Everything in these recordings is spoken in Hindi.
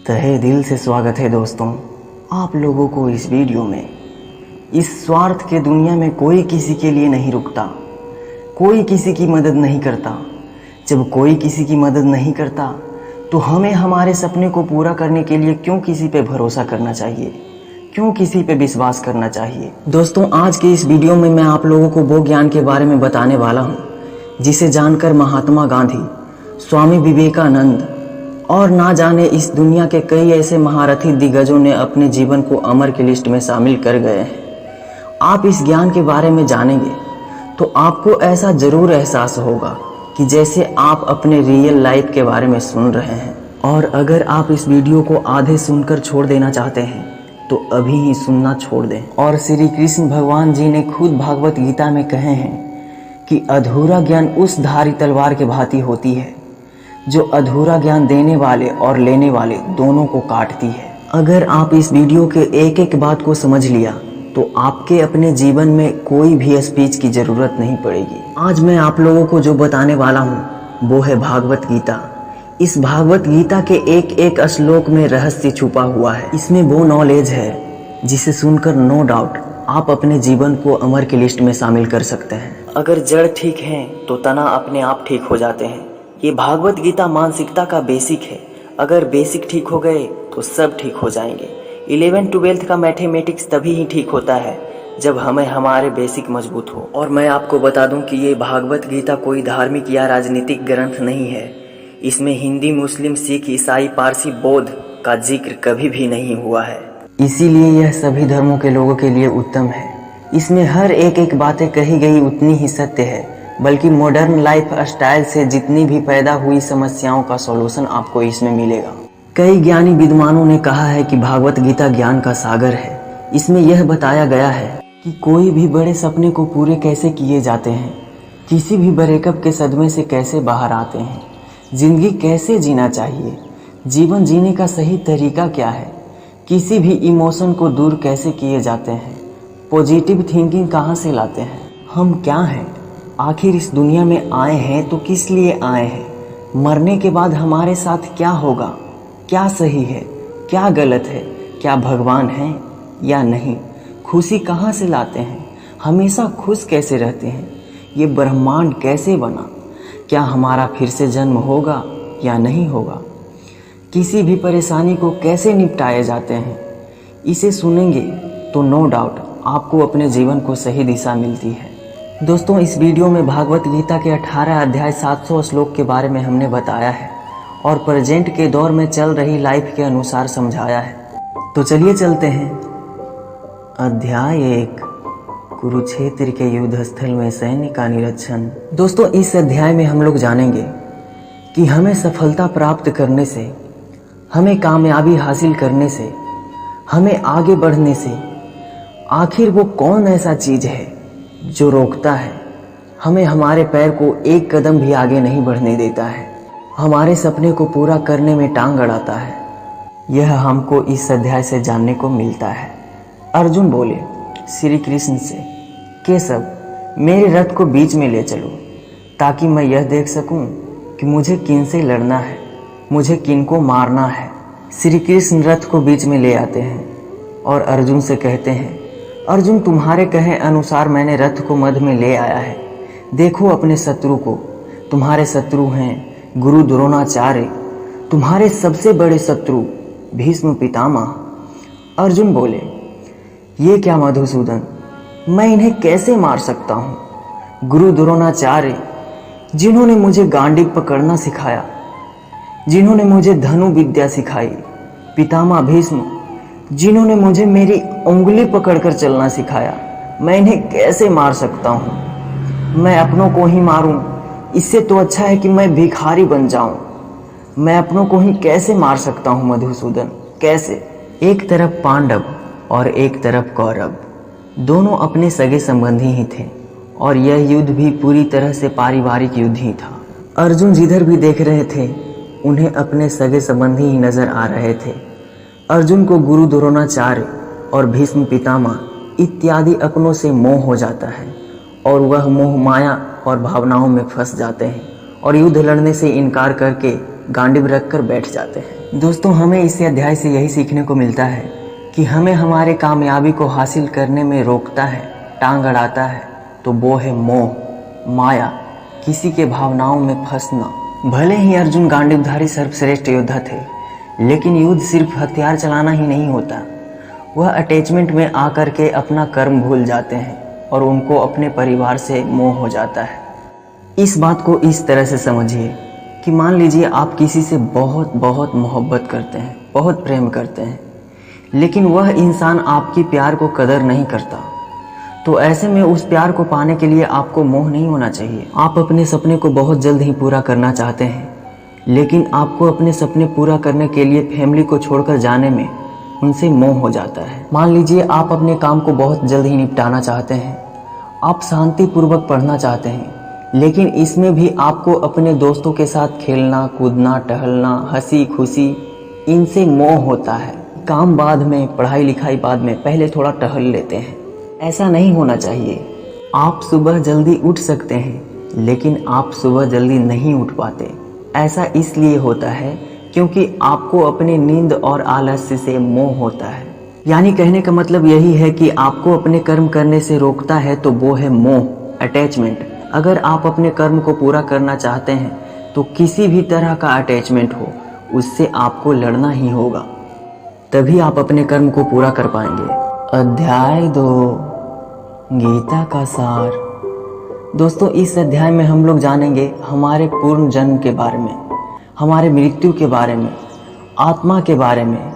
तहे दिल से स्वागत है दोस्तों आप लोगों को इस वीडियो में। इस स्वार्थ के दुनिया में कोई किसी के लिए नहीं रुकता, कोई किसी की मदद नहीं करता। जब कोई किसी की मदद नहीं करता तो हमें हमारे सपने को पूरा करने के लिए क्यों किसी पे भरोसा करना चाहिए, क्यों किसी पे विश्वास करना चाहिए। दोस्तों आज के इस वीडियो में मैं आप लोगों को वो ज्ञान के बारे में बताने वाला हूँ जिसे जानकर महात्मा गांधी, स्वामी विवेकानंद और ना जाने इस दुनिया के कई ऐसे महारथी दिग्गजों ने अपने जीवन को अमर की लिस्ट में शामिल कर गए हैं। आप इस ज्ञान के बारे में जानेंगे तो आपको ऐसा जरूर एहसास होगा कि जैसे आप अपने रियल लाइफ के बारे में सुन रहे हैं। और अगर आप इस वीडियो को आधे सुनकर छोड़ देना चाहते हैं तो अभी ही सुनना छोड़ दें। और श्री कृष्ण भगवान जी ने खुद भागवत गीता में कहे हैं कि अधूरा ज्ञान उस धारी तलवार के भांति होती है जो अधूरा ज्ञान देने वाले और लेने वाले दोनों को काटती है। अगर आप इस वीडियो के एक एक बात को समझ लिया तो आपके अपने जीवन में कोई भी स्पीच की जरूरत नहीं पड़ेगी। आज मैं आप लोगों को जो बताने वाला हूँ वो है भागवत गीता। इस भागवत गीता के एक एक श्लोक में रहस्य छुपा हुआ है। इसमें वो नॉलेज है जिसे सुनकर नो डाउट आप अपने जीवन को अमर की लिस्ट में शामिल कर सकते हैं। अगर जड़ ठीक है तो तना अपने आप ठीक हो जाते हैं। ये भागवत गीता मानसिकता का बेसिक है। अगर बेसिक ठीक हो गए तो सब ठीक हो जाएंगे। 11th-12th का मैथमेटिक्स तभी ही ठीक होता है जब हमें हमारे बेसिक मजबूत हो। और मैं आपको बता दूं कि ये भागवत गीता कोई धार्मिक या राजनीतिक ग्रंथ नहीं है। इसमें हिंदी, मुस्लिम, सिख, ईसाई, पारसी, बौद्ध का जिक्र कभी भी नहीं हुआ है। इसीलिए यह सभी धर्मों के लोगों के लिए उत्तम है। इसमें हर एक एक बातें कही गई उतनी ही सत्य है, बल्कि मॉडर्न लाइफ स्टाइल से जितनी भी पैदा हुई समस्याओं का सॉल्यूशन आपको इसमें मिलेगा। कई ज्ञानी विद्वानों ने कहा है कि भागवत गीता ज्ञान का सागर है। इसमें यह बताया गया है कि कोई भी बड़े सपने को पूरे कैसे किए जाते हैं, किसी भी ब्रेकअप के सदमे से कैसे बाहर आते हैं, जिंदगी कैसे जीना चाहिए, जीवन जीने का सही तरीका क्या है, किसी भी इमोशन को दूर कैसे किए जाते हैं, पॉजिटिव थिंकिंग कहाँ से लाते हैं, हम क्या हैं, आखिर इस दुनिया में आए हैं तो किस लिए आए हैं, मरने के बाद हमारे साथ क्या होगा, क्या सही है, क्या गलत है, क्या भगवान है या नहीं, खुशी कहाँ से लाते हैं, हमेशा खुश कैसे रहते हैं, ये ब्रह्मांड कैसे बना, क्या हमारा फिर से जन्म होगा या नहीं होगा, किसी भी परेशानी को कैसे निपटाए जाते हैं। इसे सुनेंगे तो नो डाउट आपको अपने जीवन को सही दिशा मिलती है। दोस्तों इस वीडियो में भागवत गीता के 18 अध्याय 700 श्लोक के बारे में हमने बताया है और प्रेजेंट के दौर में चल रही लाइफ के अनुसार समझाया है। तो चलिए चलते हैं। अध्याय 1, कुरुक्षेत्र के युद्ध स्थल में सैन्य का निरीक्षण। दोस्तों इस अध्याय में हम लोग जानेंगे कि हमें सफलता प्राप्त करने से, हमें कामयाबी हासिल करने से, हमें आगे बढ़ने से आखिर वो कौन ऐसा चीज है जो रोकता है, हमें हमारे पैर को एक कदम भी आगे नहीं बढ़ने देता है, हमारे सपने को पूरा करने में टांग अड़ाता है। यह हमको इस अध्याय से जानने को मिलता है। अर्जुन बोले श्री कृष्ण से, केशव मेरे रथ को बीच में ले चलो ताकि मैं यह देख सकूं कि मुझे किन से लड़ना है, मुझे किन को मारना है। श्री कृष्ण रथ को बीच में ले आते हैं और अर्जुन से कहते हैं, अर्जुन तुम्हारे कहे अनुसार मैंने रथ को मध्य में ले आया है। देखो अपने शत्रु को। तुम्हारे शत्रु हैं गुरु द्रोणाचार्य, तुम्हारे सबसे बड़े शत्रु भीष्म पितामह। अर्जुन बोले, ये क्या मधुसूदन, मैं इन्हें कैसे मार सकता हूँ। गुरु द्रोणाचार्य जिन्होंने मुझे गांडीव पकड़ना सिखाया, जिन्होंने मुझे धनु विद्या सिखाई, पितामह भीष्म जिन्होंने मुझे मेरी उंगली पकड़कर चलना सिखाया, मैं इन्हें कैसे मार सकता हूँ। मैं अपनों को ही मारूं, इससे तो अच्छा है कि मैं भिखारी बन जाऊं। मैं अपनों को ही कैसे मार सकता हूँ मधुसूदन, कैसे। एक तरफ पांडव और एक तरफ कौरव, दोनों अपने सगे संबंधी ही थे और यह युद्ध भी पूरी तरह से पारिवारिक युद्ध ही था। अर्जुन जिधर भी देख रहे थे उन्हें अपने सगे संबंधी ही नजर आ रहे थे। अर्जुन को गुरु द्रोणाचार्य और भीष्म पितामह इत्यादि अपनों से मोह हो जाता है और वह मोह माया और भावनाओं में फंस जाते हैं और युद्ध लड़ने से इनकार करके गांडीव रखकर बैठ जाते हैं। दोस्तों, हमें इस अध्याय से यही सीखने को मिलता है कि हमें हमारे कामयाबी को हासिल करने में रोकता है, टांग अड़ाता है, तो वो है मोह, माया, किसी के भावनाओं में फंसना। भले ही अर्जुन गांडीवधारी सर्वश्रेष्ठ योद्धा थे, लेकिन युद्ध सिर्फ हथियार चलाना ही नहीं होता। वह अटैचमेंट में आकर के अपना कर्म भूल जाते हैं और उनको अपने परिवार से मोह हो जाता है। इस बात को इस तरह से समझिए कि मान लीजिए आप किसी से बहुत बहुत मोहब्बत करते हैं, बहुत प्रेम करते हैं, लेकिन वह इंसान आपकी प्यार को कदर नहीं करता। तो ऐसे में उस प्यार को पाने के लिए आपको मोह नहीं होना चाहिए। आप अपने सपने को बहुत जल्द ही पूरा करना चाहते हैं, लेकिन आपको अपने सपने पूरा करने के लिए फैमिली को छोड़कर जाने में उनसे मोह हो जाता है। मान लीजिए आप अपने काम को बहुत जल्द ही निपटाना चाहते हैं, आप शांतिपूर्वक पढ़ना चाहते हैं, लेकिन इसमें भी आपको अपने दोस्तों के साथ खेलना, कूदना, टहलना, हंसी खुशी, इनसे मोह होता है। काम बाद में, पढ़ाई लिखाई बाद में, पहले थोड़ा टहल लेते हैं। ऐसा नहीं होना चाहिए। आप सुबह जल्दी उठ सकते हैं, लेकिन आप सुबह जल्दी नहीं उठ पाते। ऐसा इसलिए होता है क्योंकि आपको अपने नींद और आलस्य से मोह होता है। यानी कहने का मतलब यही है कि आपको अपने कर्म करने से रोकता है तो वो है मोह, अटैचमेंट। अगर आप अपने कर्म को पूरा करना चाहते हैं तो किसी भी तरह का अटैचमेंट हो, उससे आपको लड़ना ही होगा, तभी आप अपने कर्म को पूरा कर पाएंगे। अध्याय 2, गीता का सार। दोस्तों, इस अध्याय में हम लोग जानेंगे हमारे पूर्ण जन्म के बारे में, हमारे मृत्यु के बारे में, आत्मा के बारे में,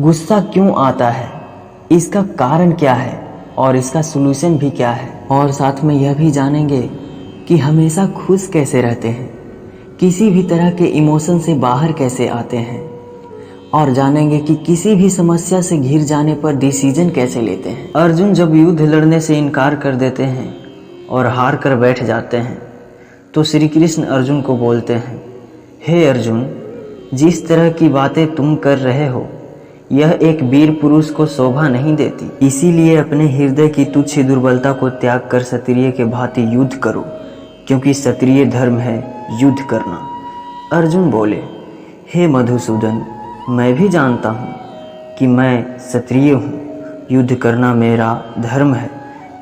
गुस्सा क्यों आता है, इसका कारण क्या है और इसका सलूशन भी क्या है। और साथ में यह भी जानेंगे कि हमेशा खुश कैसे रहते हैं, किसी भी तरह के इमोशन से बाहर कैसे आते हैं, और जानेंगे कि किसी भी समस्या से घिर जाने पर डिसीजन कैसे लेते हैं। अर्जुन जब युद्ध लड़ने से इनकार कर देते हैं और हार कर बैठ जाते हैं तो श्री कृष्ण अर्जुन को बोलते हैं, हे अर्जुन, जिस तरह की बातें तुम कर रहे हो यह एक वीर पुरुष को शोभा नहीं देती। इसीलिए अपने हृदय की तुच्छ दुर्बलता को त्याग कर क्षत्रिय के भांति युद्ध करो, क्योंकि क्षत्रिय धर्म है युद्ध करना। अर्जुन बोले, हे मधुसूदन, मैं भी जानता हूँ कि मैं क्षत्रिय हूँ, युद्ध करना मेरा धर्म है,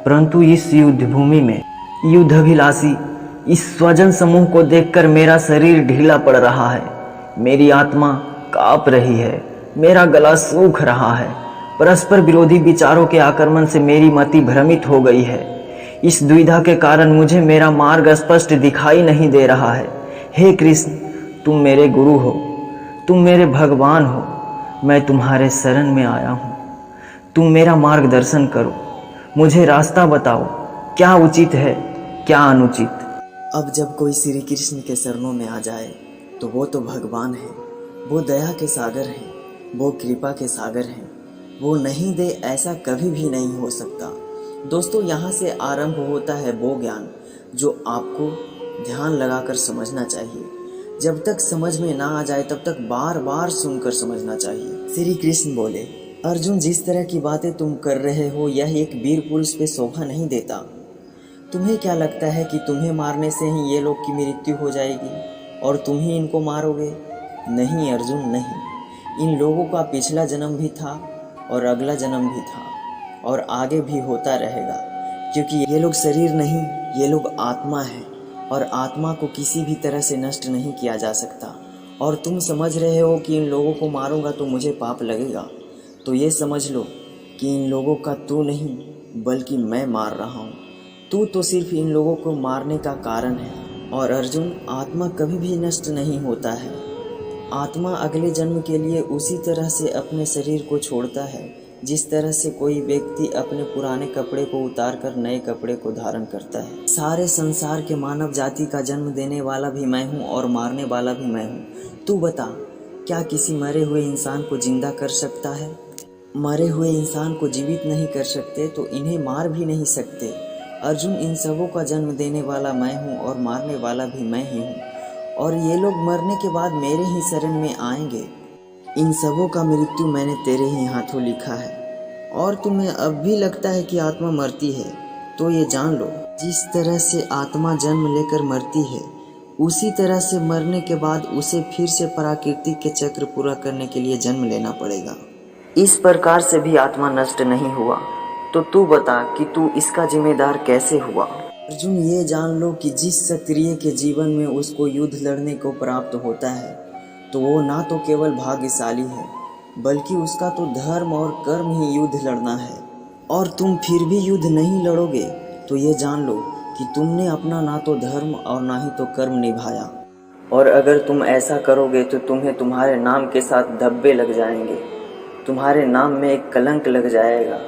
परंतु इस युद्ध भूमि में युद्धाभिलाषी इस स्वजन समूह को देखकर मेरा शरीर ढीला पड़ रहा है, मेरी आत्मा कांप रही है, मेरा गला सूख रहा है, परस्पर विरोधी विचारों के आक्रमण से मेरी मति भ्रमित हो गई है। इस दुविधा के कारण मुझे मेरा मार्ग स्पष्ट दिखाई नहीं दे रहा है। हे कृष्ण, तुम मेरे गुरु हो, तुम मेरे भगवान हो, मैं तुम्हारे शरण में आया हूँ, तुम मेरा मार्गदर्शन करो, मुझे रास्ता बताओ, क्या उचित है क्या अनुचित। अब जब कोई श्री कृष्ण के शरणों में आ जाए तो वो तो भगवान है, वो दया के सागर हैं, वो कृपा के सागर हैं, वो नहीं दे ऐसा कभी भी नहीं हो सकता। दोस्तों, यहाँ से आरंभ होता है वो ज्ञान जो आपको ध्यान लगाकर समझना चाहिए। जब तक समझ में ना आ जाए तब तक बार बार सुनकर समझना चाहिए। श्री कृष्ण बोले, अर्जुन, जिस तरह की बातें तुम कर रहे हो यह एक वीर पुरुष पे शोभा नहीं देता। तुम्हें क्या लगता है कि तुम्हें मारने से ही ये लोग की मृत्यु हो जाएगी और तुम ही इनको मारोगे? नहीं अर्जुन, नहीं। इन लोगों का पिछला जन्म भी था और अगला जन्म भी था और आगे भी होता रहेगा, क्योंकि ये लोग शरीर नहीं, ये लोग आत्मा है और आत्मा को किसी भी तरह से नष्ट नहीं किया जा सकता। और तुम समझ रहे हो कि इन लोगों को मारूंगा तो मुझे पाप लगेगा, तो ये समझ लो कि इन लोगों का तू नहीं बल्कि मैं मार रहा हूँ। तू तो सिर्फ इन लोगों को मारने का कारण है। और अर्जुन, आत्मा कभी भी नष्ट नहीं होता है। आत्मा अगले जन्म के लिए उसी तरह से अपने शरीर को छोड़ता है जिस तरह से कोई व्यक्ति अपने पुराने कपड़े को उतार कर नए कपड़े को धारण करता है। सारे संसार के मानव जाति का जन्म देने वाला भी मैं हूँ और मारने वाला भी मैं हूँ। तू बता, क्या किसी मरे हुए इंसान को जिंदा कर सकता है? मरे हुए इंसान को जीवित नहीं कर सकते तो इन्हें मार भी नहीं सकते। अर्जुन, इन सबों का जन्म देने वाला मैं हूँ और मारने वाला भी मैं ही हूँ, और ये लोग मरने के बाद मेरे ही शरण में आएंगे। इन सबों का मृत्यु मैंने तेरे ही हाथों लिखा है। और तुम्हें अब भी लगता है कि आत्मा मरती है, तो ये जान लो, जिस तरह से आत्मा जन्म लेकर मरती है उसी तरह से मरने के बाद उसे फिर से प्रकृति के चक्र पूरा करने के लिए जन्म लेना पड़ेगा। इस प्रकार से भी आत्मा नष्ट नहीं हुआ, तो तू बता कि तू इसका जिम्मेदार कैसे हुआ। अर्जुन, ये जान लो कि जिस क्षत्रिय के जीवन में उसको युद्ध लड़ने को प्राप्त होता है, तो वो ना तो केवल भाग्यशाली है, बल्कि उसका तो धर्म और कर्म ही युद्ध लड़ना है। और तुम फिर भी युद्ध नहीं लड़ोगे तो ये जान लो कि तुमने अपना ना तो धर्म और ना ही तो कर्म निभाया। और अगर तुम ऐसा करोगे तो तुम्हें तुम्हारे नाम के साथ धब्बे लग जाएंगे, तुम्हारे नाम में एक कलंक लग जाएगा।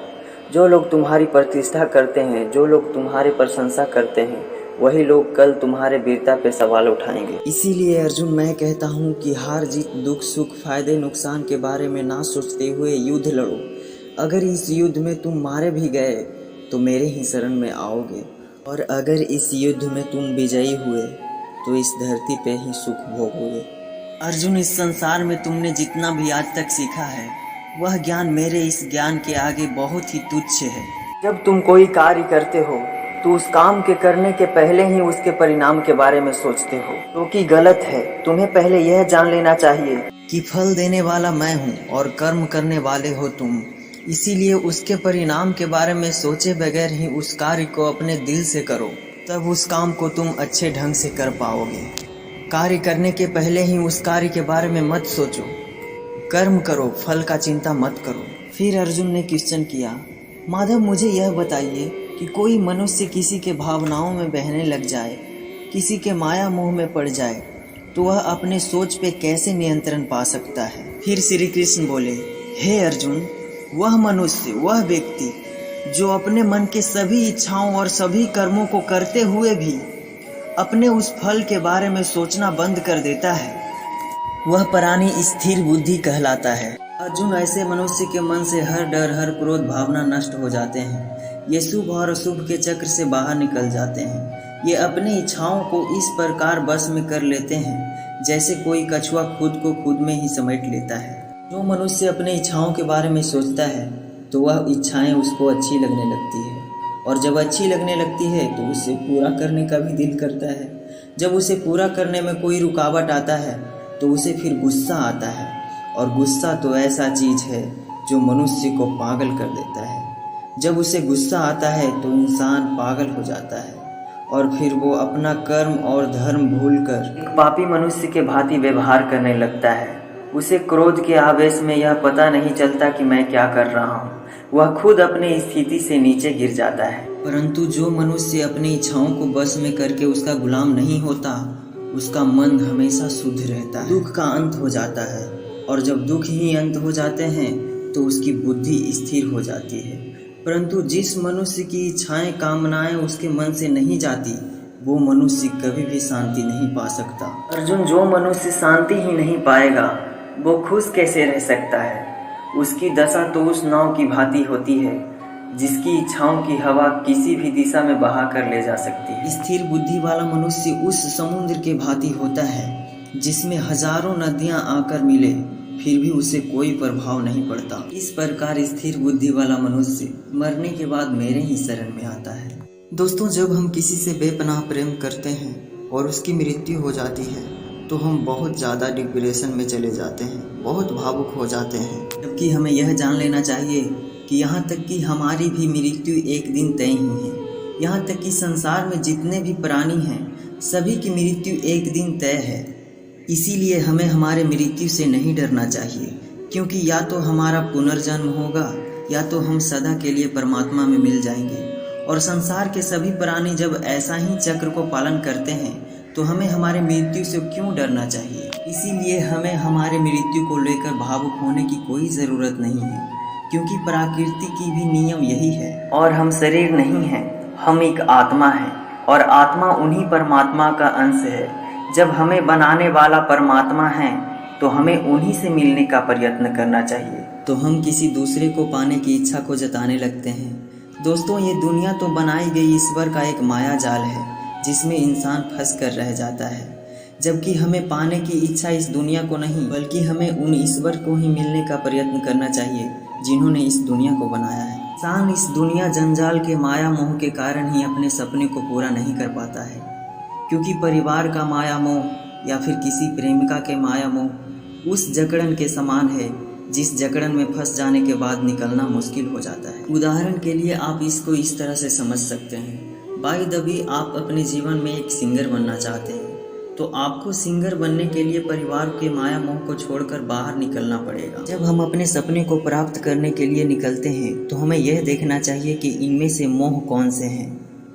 जो लोग तुम्हारी प्रतिष्ठा करते हैं, जो लोग तुम्हारी प्रशंसा करते हैं, वही लोग कल तुम्हारे वीरता पे सवाल उठाएंगे। इसीलिए अर्जुन, मैं कहता हूँ कि हार जीत, दुख सुख, फायदे नुकसान के बारे में ना सोचते हुए युद्ध लड़ो। अगर इस युद्ध में तुम मारे भी गए तो मेरे ही शरण में आओगे, और अगर इस युद्ध में तुम विजयी हुए तो इस धरती पे ही सुख भोगोगे। अर्जुन, इस संसार में तुमने जितना भी आज तक सीखा है, वह ज्ञान मेरे इस ज्ञान के आगे बहुत ही तुच्छ है। जब तुम कोई कार्य करते हो तो उस काम के करने के पहले ही उसके परिणाम के बारे में सोचते हो, जो कि गलत है। तुम्हें पहले यह जान लेना चाहिए कि फल देने वाला मैं हूँ और कर्म करने वाले हो तुम। इसीलिए उसके परिणाम के बारे में सोचे बगैर ही उस कार्य को अपने दिल से करो, तब उस काम को तुम अच्छे ढंग से कर पाओगे। कार्य करने के पहले ही उस कार्य के बारे में मत सोचो, कर्म करो, फल का चिंता मत करो। फिर अर्जुन ने क्वेश्चन किया, माधव मुझे यह बताइए कि कोई मनुष्य किसी के भावनाओं में बहने लग जाए, किसी के माया मोह में पड़ जाए, तो वह अपने सोच पे कैसे नियंत्रण पा सकता है। फिर श्री कृष्ण बोले, हे अर्जुन, वह मनुष्य, वह व्यक्ति जो अपने मन के सभी इच्छाओं और सभी कर्मों को करते हुए भी अपने उस फल के बारे में सोचना बंद कर देता है, वह प्राणी स्थिर बुद्धि कहलाता है। अर्जुन, ऐसे मनुष्य के मन से हर डर, हर क्रोध भावना नष्ट हो जाते हैं। ये शुभ और अशुभ के चक्र से बाहर निकल जाते हैं। ये अपनी इच्छाओं को इस प्रकार बस में कर लेते हैं जैसे कोई कछुआ खुद को खुद में ही समेट लेता है। जो मनुष्य अपने इच्छाओं के बारे में सोचता है तो वह इच्छाएं उसको अच्छी लगने लगती है, और जब अच्छी लगने लगती है तो उसे पूरा करने का भी दिल करता है। जब उसे पूरा करने में कोई रुकावट आता है तो उसे फिर गुस्सा आता है, और गुस्सा तो ऐसा चीज है जो मनुष्य को पागल कर देता है। जब उसे गुस्सा आता है तो इंसान पागल हो जाता है, और फिर वो अपना कर्म और धर्म भूलकर एक पापी मनुष्य के भांति व्यवहार करने लगता है। उसे क्रोध के आवेश में यह पता नहीं चलता कि मैं क्या कर रहा हूँ, वह खुद अपनी स्थिति से नीचे गिर जाता है। परंतु जो मनुष्य अपनी इच्छाओं को बस में करके उसका गुलाम नहीं होता, उसका मन हमेशा शुद्ध रहता है, दुख का अंत हो जाता है, और जब दुख ही अंत हो जाते हैं तो उसकी बुद्धि स्थिर हो जाती है। परंतु जिस मनुष्य की इच्छाएं, कामनाएं उसके मन से नहीं जाती, वो मनुष्य कभी भी शांति नहीं पा सकता। अर्जुन, जो मनुष्य शांति ही नहीं पाएगा वो खुश कैसे रह सकता है? उसकी दशा तो उस नाव की भांति होती है जिसकी इच्छाओं की हवा किसी भी दिशा में बहा कर ले जा सकती है। स्थिर बुद्धि वाला मनुष्य उस समुद्र के भांति होता है जिसमें हजारों नदियां आकर मिले, फिर भी उसे कोई प्रभाव नहीं पड़ता। इस प्रकार स्थिर बुद्धि वाला मनुष्य मरने के बाद मेरे ही शरण में आता है। दोस्तों, जब हम किसी से बेपनाह प्रेम करते हैं और उसकी मृत्यु हो जाती है तो हम बहुत ज़्यादा डिप्रेशन में चले जाते हैं, बहुत भावुक हो जाते हैं। जबकि हमें यह जान लेना चाहिए कि यहाँ तक कि हमारी भी मृत्यु एक दिन तय ही है। यहाँ तक कि संसार में जितने भी प्राणी हैं सभी की मृत्यु एक दिन तय है। इसीलिए हमें हमारे मृत्यु से नहीं डरना चाहिए, क्योंकि या तो हमारा पुनर्जन्म होगा या तो हम सदा के लिए परमात्मा में मिल जाएंगे। और संसार के सभी प्राणी जब ऐसा ही चक्र को पालन करते हैं तो हमें हमारे मृत्यु से क्यों डरना चाहिए। इसीलिए हमें हमारे मृत्यु को लेकर भावुक होने की कोई ज़रूरत नहीं है, क्योंकि प्रकृति की भी नियम यही है। और हम शरीर नहीं हैं, हम एक आत्मा हैं, और आत्मा उन्हीं परमात्मा का अंश है। जब हमें बनाने वाला परमात्मा है तो हमें उन्हीं से मिलने का प्रयत्न करना चाहिए। तो हम किसी दूसरे को पाने की इच्छा को जताने लगते हैं। दोस्तों, ये दुनिया तो बनाई गई ईश्वर का एक माया जाल है जिसमें इंसान फंस कर रह जाता है, जबकि हमें पाने की इच्छा इस दुनिया को नहीं बल्कि हमें उन ईश्वर को ही मिलने का प्रयत्न करना चाहिए जिन्होंने इस दुनिया को बनाया है। इंसान इस दुनिया जंजाल के माया मोह के कारण ही अपने सपने को पूरा नहीं कर पाता है, क्योंकि परिवार का माया मोह या फिर किसी प्रेमिका के माया मोह उस जकड़न के समान है जिस जकड़न में फंस जाने के बाद निकलना मुश्किल हो जाता है। उदाहरण के लिए आप इसको इस तरह से समझ सकते हैं, बाय द वे आप अपने जीवन में एक सिंगर बनना चाहते हैं तो आपको सिंगर बनने के लिए परिवार के माया मोह को छोड़कर बाहर निकलना पड़ेगा। जब हम अपने सपने को प्राप्त करने के लिए निकलते हैं तो हमें यह देखना चाहिए कि इनमें से मोह कौन से हैं,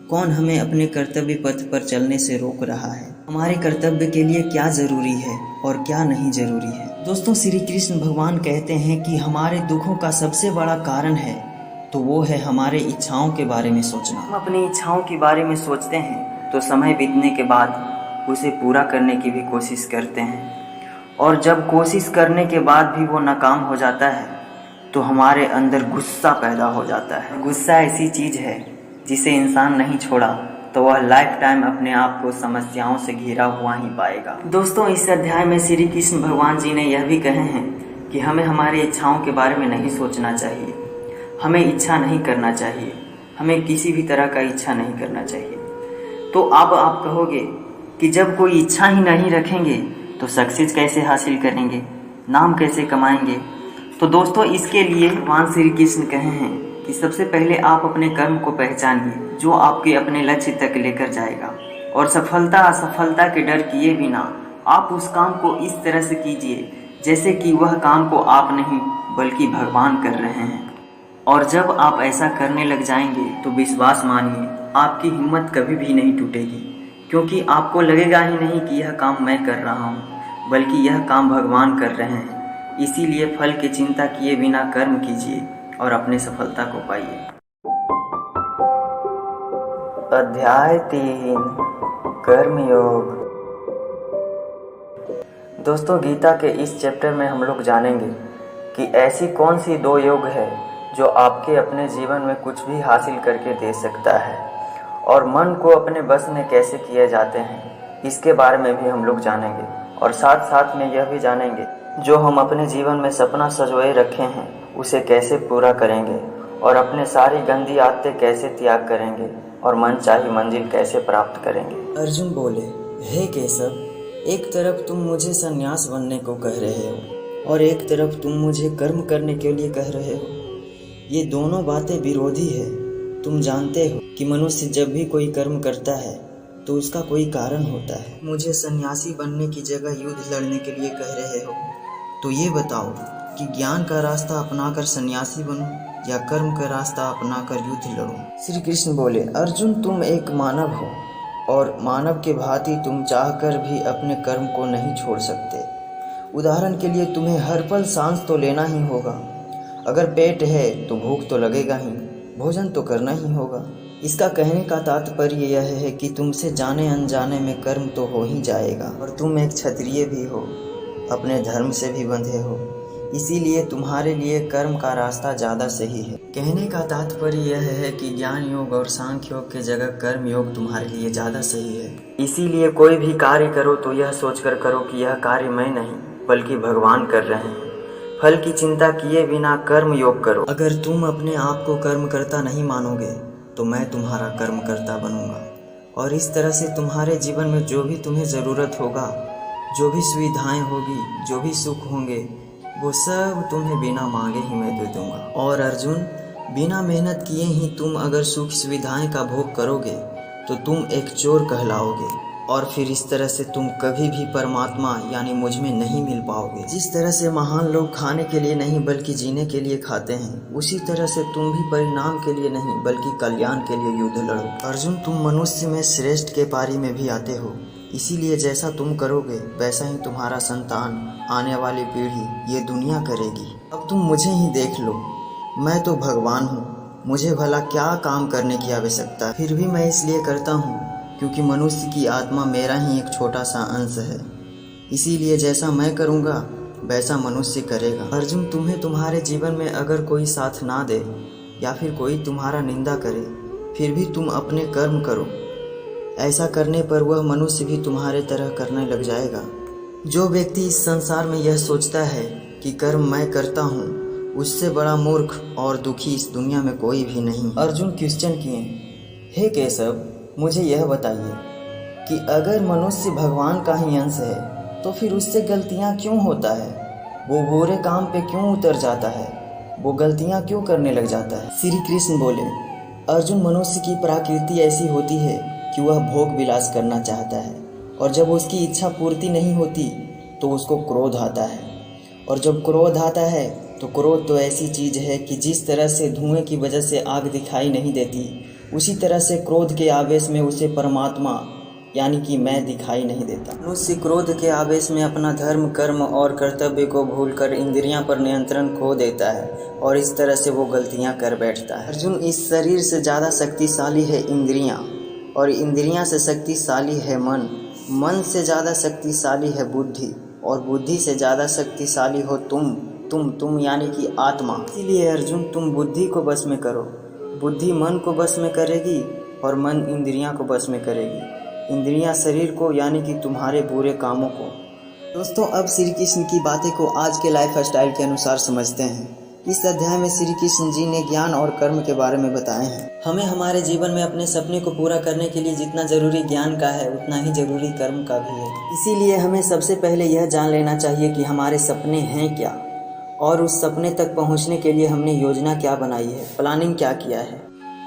कौन हमें अपने कर्तव्य पथ पर चलने से रोक रहा है, हमारे कर्तव्य के लिए क्या जरूरी है और क्या नहीं जरूरी है। दोस्तों, श्री कृष्ण भगवान कहते हैं कि हमारे दुखों का सबसे बड़ा कारण है तो वो है हमारे इच्छाओं के बारे में सोचना। हम अपनी इच्छाओं के बारे में सोचते हैं तो समय बीतने के बाद उसे पूरा करने की भी कोशिश करते हैं और जब कोशिश करने के बाद भी वो नाकाम हो जाता है तो हमारे अंदर गुस्सा पैदा हो जाता है। गुस्सा ऐसी चीज़ है जिसे इंसान नहीं छोड़ा तो वह लाइफ टाइम अपने आप को समस्याओं से घिरा हुआ ही पाएगा। दोस्तों, इस अध्याय में श्री कृष्ण भगवान जी ने यह भी कहे हैं कि हमें हमारी इच्छाओं के बारे में नहीं सोचना चाहिए, हमें इच्छा नहीं करना चाहिए, हमें किसी भी तरह का इच्छा नहीं करना चाहिए। तो अब आप कहोगे कि जब कोई इच्छा ही नहीं रखेंगे तो सक्सेस कैसे हासिल करेंगे, नाम कैसे कमाएंगे। तो दोस्तों, इसके लिए भगवान श्री कृष्ण कहे हैं कि सबसे पहले आप अपने कर्म को पहचानिए जो आपके अपने लक्ष्य तक लेकर जाएगा और सफलता असफलता के डर किए बिना आप उस काम को इस तरह से कीजिए जैसे कि वह काम को आप नहीं बल्कि भगवान कर रहे हैं। और जब आप ऐसा करने लग जाएंगे तो विश्वास मानिए आपकी हिम्मत कभी भी नहीं टूटेगी, क्योंकि आपको लगेगा ही नहीं कि यह काम मैं कर रहा हूँ बल्कि यह काम भगवान कर रहे हैं। इसीलिए फल की चिंता किए बिना कर्म कीजिए और अपनी सफलता को पाइए। अध्याय 3 कर्मयोग। दोस्तों, गीता के इस चैप्टर में हम लोग जानेंगे कि ऐसी कौन सी 2 योग है जो आपके अपने जीवन में कुछ भी हासिल करके दे सकता है और मन को अपने बस में कैसे किए जाते हैं इसके बारे में भी हम लोग जानेंगे। और साथ साथ में यह भी जानेंगे जो हम अपने जीवन में सपना सजोए रखे हैं उसे कैसे पूरा करेंगे और अपने सारी गंदी आदतें कैसे त्याग करेंगे और मनचाही मंजिल कैसे प्राप्त करेंगे। अर्जुन बोले, हे केशव, एक तरफ तुम मुझे संन्यास बनने को कह रहे हो और एक तरफ तुम मुझे कर्म करने के लिए कह रहे हो। ये दोनों बातें विरोधी है। तुम जानते हो कि मनुष्य जब भी कोई कर्म करता है तो उसका कोई कारण होता है। मुझे सन्यासी बनने की जगह युद्ध लड़ने के लिए कह रहे हो, तो ये बताओ कि ज्ञान का रास्ता अपनाकर सन्यासी बनूं या कर्म का रास्ता अपनाकर युद्ध लड़ूं। श्री कृष्ण बोले, अर्जुन, तुम एक मानव हो और मानव के भांति तुम चाहकर भी अपने कर्म को नहीं छोड़ सकते। उदाहरण के लिए तुम्हें हर पल सांस तो लेना ही होगा। अगर पेट है तो भूख तो लगेगा ही, भोजन तो करना ही होगा। इसका कहने का तात्पर्य यह है कि तुमसे जाने अनजाने में कर्म तो हो ही जाएगा। और तुम एक क्षत्रिय भी हो, अपने धर्म से भी बंधे हो, इसीलिए तुम्हारे लिए कर्म का रास्ता ज़्यादा सही है। कहने का तात्पर्य यह है कि ज्ञान योग और सांख्य योग के जगह कर्म योग तुम्हारे लिए ज़्यादा सही है। इसीलिए कोई भी कार्य करो तो यह सोचकर करो कि यह कार्य मैं नहीं बल्कि भगवान कर रहे हैं। फल की चिंता किए बिना कर्म योग करो। अगर तुम अपने आप को कर्म करता नहीं मानोगे तो मैं तुम्हारा कर्म करता बनूंगा और इस तरह से तुम्हारे जीवन में जो भी तुम्हें ज़रूरत होगा, जो भी सुविधाएं होगी, जो भी सुख होंगे, वो सब तुम्हें बिना मांगे ही मैं दे दूंगा। और अर्जुन, बिना मेहनत किए ही तुम अगर सुख सुविधाएं का भोग करोगे तो तुम एक चोर कहलाओगे और फिर इस तरह से तुम कभी भी परमात्मा यानी मुझ में नहीं मिल पाओगे। जिस तरह से महान लोग खाने के लिए नहीं बल्कि जीने के लिए खाते हैं, उसी तरह से तुम भी परिणाम के लिए नहीं बल्कि कल्याण के लिए युद्ध लड़ो। अर्जुन, तुम मनुष्य में श्रेष्ठ के पारी में भी आते हो, इसीलिए जैसा तुम करोगे वैसा ही तुम्हारा संतान, आने वाली पीढ़ी, ये दुनिया करेगी। अब तुम मुझे ही देख लो, मैं तो भगवान हूँ, मुझे भला क्या काम करने की आवश्यकता है। फिर भी मैं इसलिए करता हूँ क्योंकि मनुष्य की आत्मा मेरा ही एक छोटा सा अंश है। इसीलिए जैसा मैं करूँगा वैसा मनुष्य करेगा। अर्जुन, तुम्हें तुम्हारे जीवन में अगर कोई साथ ना दे या फिर कोई तुम्हारा निंदा करे, फिर भी तुम अपने कर्म करो। ऐसा करने पर वह मनुष्य भी तुम्हारे तरह करने लग जाएगा। जो व्यक्ति इस संसार में यह सोचता है कि कर्म मैं करता हूँ, उससे बड़ा मूर्ख और दुखी इस दुनिया में कोई भी नहीं। अर्जुन क्वेश्चन किए, हे केशव, मुझे यह बताइए कि अगर मनुष्य भगवान का ही अंश है तो फिर उससे गलतियाँ क्यों होता है, वो बुरे काम पे क्यों उतर जाता है, वो गलतियाँ क्यों करने लग जाता है। श्री कृष्ण बोले, अर्जुन मनुष्य की प्रकृति ऐसी होती है कि वह भोग विलास करना चाहता है और जब उसकी इच्छा पूर्ति नहीं होती तो उसको क्रोध आता है, और जब क्रोध आता है तो क्रोध तो ऐसी चीज़ है कि जिस तरह से धुएं की वजह से आग दिखाई नहीं देती, उसी तरह से क्रोध के आवेश में उसे परमात्मा यानी कि मैं दिखाई नहीं देता। मनुष्य क्रोध के आवेश में अपना धर्म, कर्म और कर्तव्य को भूलकर इंद्रियां पर नियंत्रण खो देता है और इस तरह से वो गलतियां कर बैठता है। अर्जुन, इस शरीर से ज़्यादा शक्तिशाली है इंद्रियां, और इंद्रियां से शक्तिशाली है मन, मन से ज़्यादा शक्तिशाली है बुद्धि, और बुद्धि से ज़्यादा शक्तिशाली हो तुम यानी कि आत्मा। इसीलिए अर्जुन, तुम बुद्धि को बस में करो, बुद्धि मन को बस में करेगी और मन इंद्रियां को बस में करेगी, इंद्रियां शरीर को यानी कि तुम्हारे बुरे कामों को। दोस्तों, अब श्री कृष्ण की बातें को आज के लाइफ स्टाइल के अनुसार समझते हैं। इस अध्याय में श्री कृष्ण जी ने ज्ञान और कर्म के बारे में बताए हैं। हमें हमारे जीवन में अपने सपने को पूरा करने के लिए जितना जरूरी ज्ञान का है उतना ही जरूरी कर्म का भी है। इसीलिए हमें सबसे पहले यह जान लेना चाहिए कि हमारे सपने हैं क्या, और उस सपने तक पहुंचने के लिए हमने योजना क्या बनाई है, प्लानिंग क्या किया है।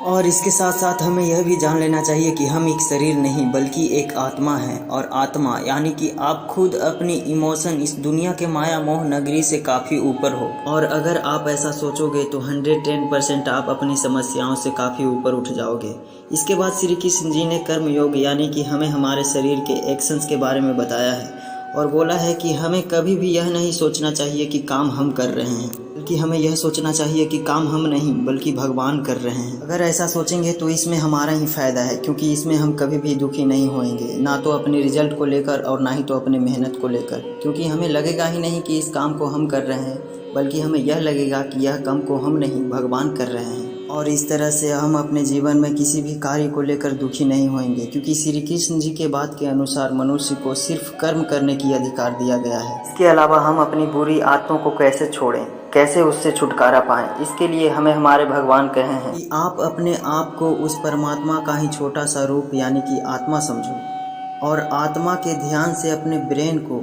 और इसके साथ साथ हमें यह भी जान लेना चाहिए कि हम एक शरीर नहीं बल्कि एक आत्मा है, और आत्मा यानी कि आप खुद अपनी इमोशन इस दुनिया के माया मोह नगरी से काफ़ी ऊपर हो। और अगर आप ऐसा सोचोगे तो 110% आप अपनी समस्याओं से काफ़ी ऊपर उठ जाओगे। इसके बाद श्री कृष्ण जी ने कर्म योग यानी कि हमें हमारे शरीर के एक्शंस के बारे में बताया है, और बोला है कि हमें कभी भी यह नहीं सोचना चाहिए कि काम हम कर रहे हैं, बल्कि हमें यह सोचना चाहिए कि काम हम नहीं बल्कि भगवान कर रहे हैं। अगर ऐसा सोचेंगे तो इसमें हमारा ही फायदा है, क्योंकि इसमें हम कभी भी दुखी नहीं होएंगे, ना तो अपने रिजल्ट को लेकर और ना ही तो अपने मेहनत को लेकर, क्योंकि हमें लगेगा ही नहीं कि इस काम को हम कर रहे हैं, बल्कि हमें यह लगेगा कि यह काम को हम नहीं भगवान कर रहे हैं। और इस तरह से हम अपने जीवन में किसी भी कार्य को लेकर दुखी नहीं होंगे, क्योंकि श्री कृष्ण जी के बात के अनुसार मनुष्य को सिर्फ कर्म करने की अधिकार दिया गया है। इसके अलावा हम अपनी बुरी आदतों को कैसे छोड़ें, कैसे उससे छुटकारा पाएं, इसके लिए हमें हमारे भगवान कहे हैं कि आप अपने आप को उस परमात्मा का ही छोटा सा रूप यानी कि आत्मा समझो, और आत्मा के ध्यान से अपने ब्रेन को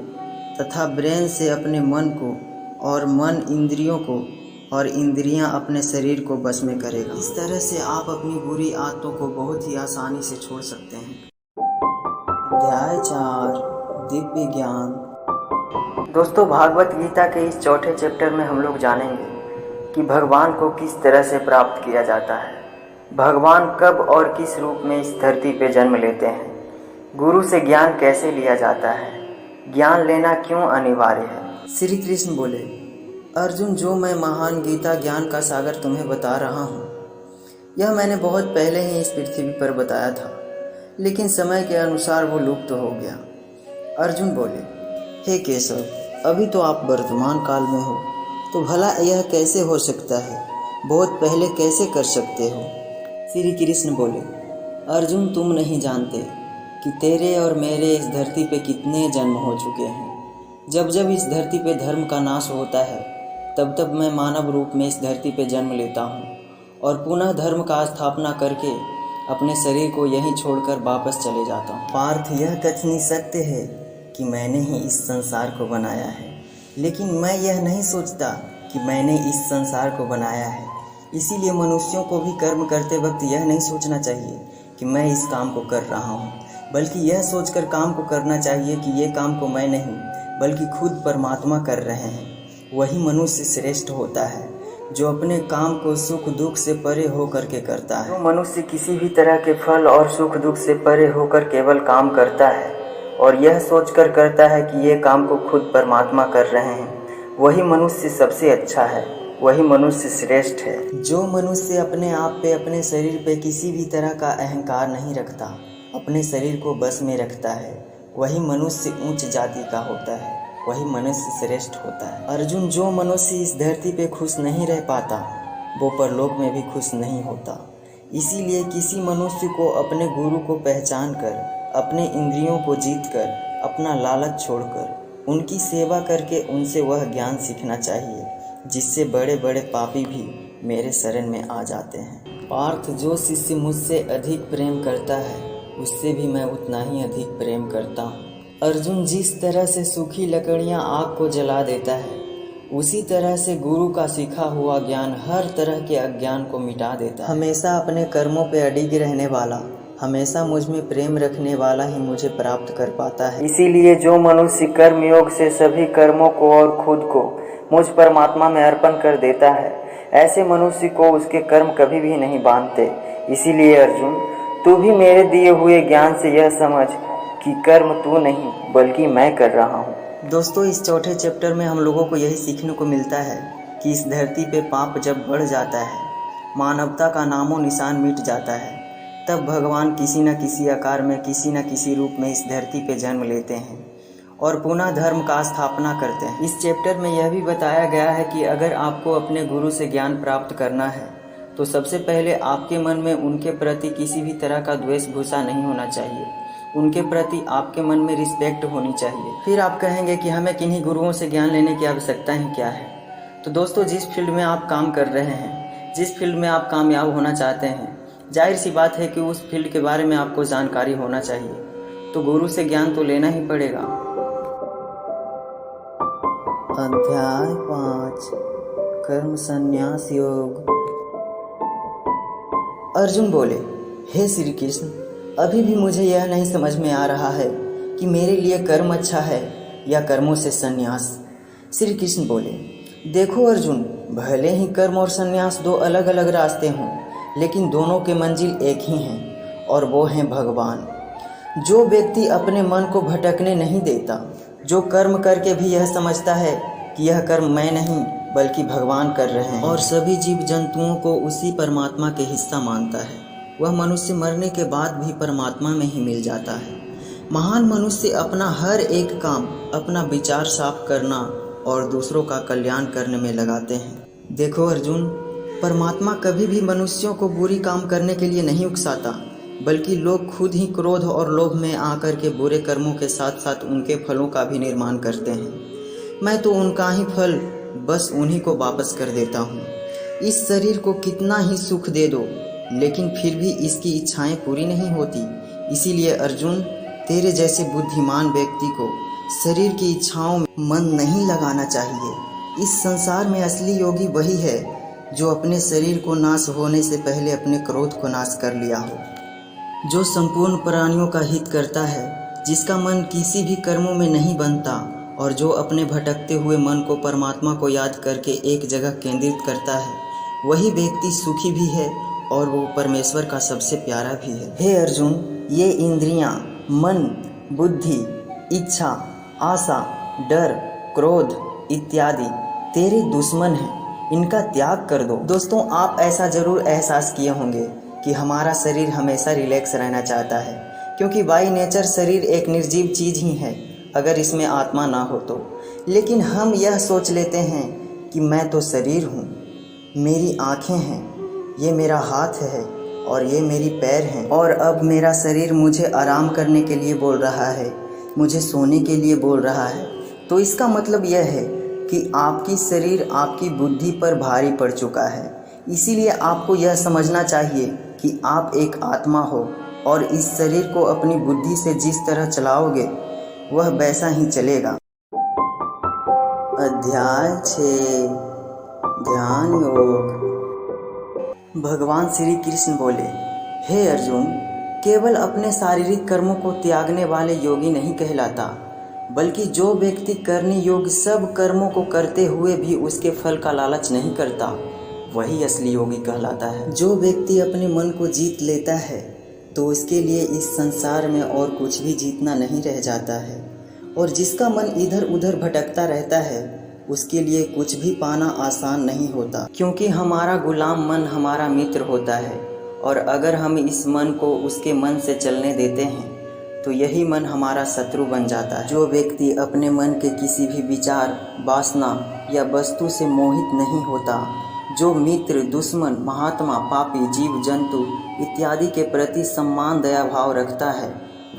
तथा ब्रेन से अपने मन को, और मन इंद्रियों को, और इंद्रियां अपने शरीर को बस में करेगा। इस तरह से आप अपनी बुरी आदतों को बहुत ही आसानी से छोड़ सकते हैं। अध्याय 4 दिव्य ज्ञान। दोस्तों, भागवत गीता के इस चौथे चैप्टर में हम लोग जानेंगे कि भगवान को किस तरह से प्राप्त किया जाता है, भगवान कब और किस रूप में इस धरती पे जन्म लेते हैं, गुरु से ज्ञान कैसे लिया जाता है, ज्ञान लेना क्यों अनिवार्य है। श्री कृष्ण बोले, अर्जुन, जो मैं महान गीता ज्ञान का सागर तुम्हें बता रहा हूँ, यह मैंने बहुत पहले ही इस पृथ्वी पर बताया था, लेकिन समय के अनुसार वो लुप्त हो गया। अर्जुन बोले, हे केशव, अभी तो आप वर्तमान काल में हो, तो भला यह कैसे हो सकता है, बहुत पहले कैसे कर सकते हो। श्री कृष्ण बोले, अर्जुन, तुम नहीं जानते कि तेरे और मेरे इस धरती पे कितने जन्म हो चुके हैं। जब जब इस धरती पे धर्म का नाश होता है तब तब मैं मानव रूप में इस धरती पे जन्म लेता हूँ, और पुनः धर्म का स्थापना करके अपने शरीर को यहीं छोड़कर वापस चले जाता हूँ। पार्थ, यह कथनी सत्य है कि मैंने ही इस संसार को बनाया है, लेकिन मैं यह नहीं सोचता कि मैंने इस संसार को बनाया है। इसीलिए मनुष्यों को भी कर्म करते वक्त यह नहीं सोचना चाहिए कि मैं इस काम को कर रहा हूँ, बल्कि यह सोचकर काम को करना चाहिए कि ये काम को मैं नहीं बल्कि खुद परमात्मा कर रहे हैं। वही मनुष्य श्रेष्ठ होता है जो अपने काम को सुख दुख से परे होकर के करता है। जो मनुष्य किसी भी तरह के फल और सुख दुख से परे होकर केवल काम करता है और यह सोचकर करता है कि ये काम को खुद परमात्मा कर रहे हैं, वही मनुष्य सबसे अच्छा है, वही मनुष्य श्रेष्ठ है। जो मनुष्य अपने आप पे, अपने शरीर पे किसी भी तरह का अहंकार नहीं रखता, अपने शरीर को बस में रखता है, वही मनुष्य उच्च जाति का होता है, वही मनुष्य श्रेष्ठ होता है। अर्जुन, जो मनुष्य इस धरती पे खुश नहीं रह पाता वो परलोक में भी खुश नहीं होता। इसीलिए किसी मनुष्य को अपने गुरु को पहचान कर, अपने इंद्रियों को जीत कर, अपना लालच छोड़कर उनकी सेवा करके उनसे वह ज्ञान सीखना चाहिए जिससे बड़े बड़े पापी भी मेरे शरण में आ जाते हैं। पार्थ, जो शिष्य मुझसे अधिक प्रेम करता है उससे भी मैं उतना ही अधिक प्रेम करता हूँ। अर्जुन, जिस तरह से सूखी लकड़ियाँ आग को जला देता है, उसी तरह से गुरु का सीखा हुआ ज्ञान हर तरह के अज्ञान को मिटा देता है। हमेशा अपने कर्मों पे अडिग रहने वाला, हमेशा मुझ में प्रेम रखने वाला ही मुझे प्राप्त कर पाता है। इसीलिए जो मनुष्य कर्म योग से सभी कर्मों को और खुद को मुझ परमात्मा में अर्पण कर देता है, ऐसे मनुष्य को उसके कर्म कभी भी नहीं बांधते। इसीलिए अर्जुन, तू भी मेरे दिए हुए ज्ञान से यह समझ कि कर्म तू नहीं बल्कि मैं कर रहा हूँ। दोस्तों, इस चौथे चैप्टर में हम लोगों को यही सीखने को मिलता है कि इस धरती पे पाप जब बढ़ जाता है, मानवता का नामो निशान मिट जाता है, तब भगवान किसी न किसी आकार में, किसी न किसी रूप में इस धरती पे जन्म लेते हैं और पुनः धर्म का स्थापना करते हैं। इस चैप्टर में यह भी बताया गया है कि अगर आपको अपने गुरु से ज्ञान प्राप्त करना है तो सबसे पहले आपके मन में उनके प्रति किसी भी तरह का द्वेष भूसा नहीं होना चाहिए। उनके प्रति आपके मन में रिस्पेक्ट होनी चाहिए। फिर आप कहेंगे कि हमें किन्हीं गुरुओं से ज्ञान लेने की आवश्यकता ही क्या है। तो दोस्तों, जिस फील्ड में आप काम कर रहे हैं, जिस फील्ड में आप कामयाब होना चाहते हैं, जाहिर सी बात है कि उस फील्ड के बारे में आपको जानकारी होना चाहिए, तो गुरु से ज्ञान तो लेना ही पड़ेगा। अध्याय 5 कर्म संन्यास योग। अर्जुन बोले, हे श्री कृष्ण, अभी भी मुझे यह नहीं समझ में आ रहा है कि मेरे लिए कर्म अच्छा है या कर्मों से संन्यास। श्री कृष्ण बोले, देखो अर्जुन, भले ही कर्म और संन्यास दो अलग अलग रास्ते हों, लेकिन दोनों के मंजिल एक ही हैं और वो हैं भगवान। जो व्यक्ति अपने मन को भटकने नहीं देता, जो कर्म करके भी यह समझता है कि यह कर्म मैं नहीं बल्कि भगवान कर रहे हैं और सभी जीव जंतुओं को उसी परमात्मा के हिस्सा मानता है, वह मनुष्य मरने के बाद भी परमात्मा में ही मिल जाता है। महान मनुष्य अपना हर एक काम अपना विचार साफ करना और दूसरों का कल्याण करने में लगाते हैं। देखो अर्जुन, परमात्मा कभी भी मनुष्यों को बुरी काम करने के लिए नहीं उकसाता, बल्कि लोग खुद ही क्रोध और लोभ में आकर के बुरे कर्मों के साथ साथ उनके फलों का भी निर्माण करते हैं। मैं तो उनका ही फल बस उन्हीं को वापस कर देता हूँ। इस शरीर को कितना ही सुख दे दो, लेकिन फिर भी इसकी इच्छाएं पूरी नहीं होती। इसीलिए अर्जुन, तेरे जैसे बुद्धिमान व्यक्ति को शरीर की इच्छाओं में मन नहीं लगाना चाहिए। इस संसार में असली योगी वही है जो अपने शरीर को नाश होने से पहले अपने क्रोध को नाश कर लिया हो, जो संपूर्ण प्राणियों का हित करता है, जिसका मन किसी भी कर्मों में नहीं बनता और जो अपने भटकते हुए मन को परमात्मा को याद करके एक जगह केंद्रित करता है, वही व्यक्ति सुखी भी है और वो परमेश्वर का सबसे प्यारा भी है। हे अर्जुन, ये इंद्रियां, मन, बुद्धि, इच्छा, आशा, डर, क्रोध इत्यादि तेरे दुश्मन हैं, इनका त्याग कर दो। दोस्तों, आप ऐसा जरूर एहसास किए होंगे कि हमारा शरीर हमेशा रिलैक्स रहना चाहता है, क्योंकि बाई नेचर शरीर एक निर्जीव चीज़ ही है अगर इसमें आत्मा ना हो तो। लेकिन हम यह सोच लेते हैं कि मैं तो शरीर हूँ, मेरी आँखें हैं, ये मेरा हाथ है और ये मेरी पैर हैं, और अब मेरा शरीर मुझे आराम करने के लिए बोल रहा है, मुझे सोने के लिए बोल रहा है। तो इसका मतलब यह है कि आपकी शरीर आपकी बुद्धि पर भारी पड़ चुका है। इसीलिए आपको यह समझना चाहिए कि आप एक आत्मा हो और इस शरीर को अपनी बुद्धि से जिस तरह चलाओगे वह वैसा ही चलेगा। अध्याय 6 ध्यान योग। भगवान श्री कृष्ण बोले, हे अर्जुन, केवल अपने शारीरिक कर्मों को त्यागने वाले योगी नहीं कहलाता, बल्कि जो व्यक्ति करने योग्य सब कर्मों को करते हुए भी उसके फल का लालच नहीं करता, वही असली योगी कहलाता है। जो व्यक्ति अपने मन को जीत लेता है तो उसके लिए इस संसार में और कुछ भी जीतना नहीं रह जाता है, और जिसका मन इधर उधर भटकता रहता है उसके लिए कुछ भी पाना आसान नहीं होता, क्योंकि हमारा गुलाम मन हमारा मित्र होता है, और अगर हम इस मन को उसके मन से चलने देते हैं तो यही मन हमारा शत्रु बन जाता है। जो व्यक्ति अपने मन के किसी भी विचार, वासना या वस्तु से मोहित नहीं होता, जो मित्र, दुश्मन, महात्मा, पापी, जीव जंतु इत्यादि के प्रति सम्मान, दया भाव रखता है,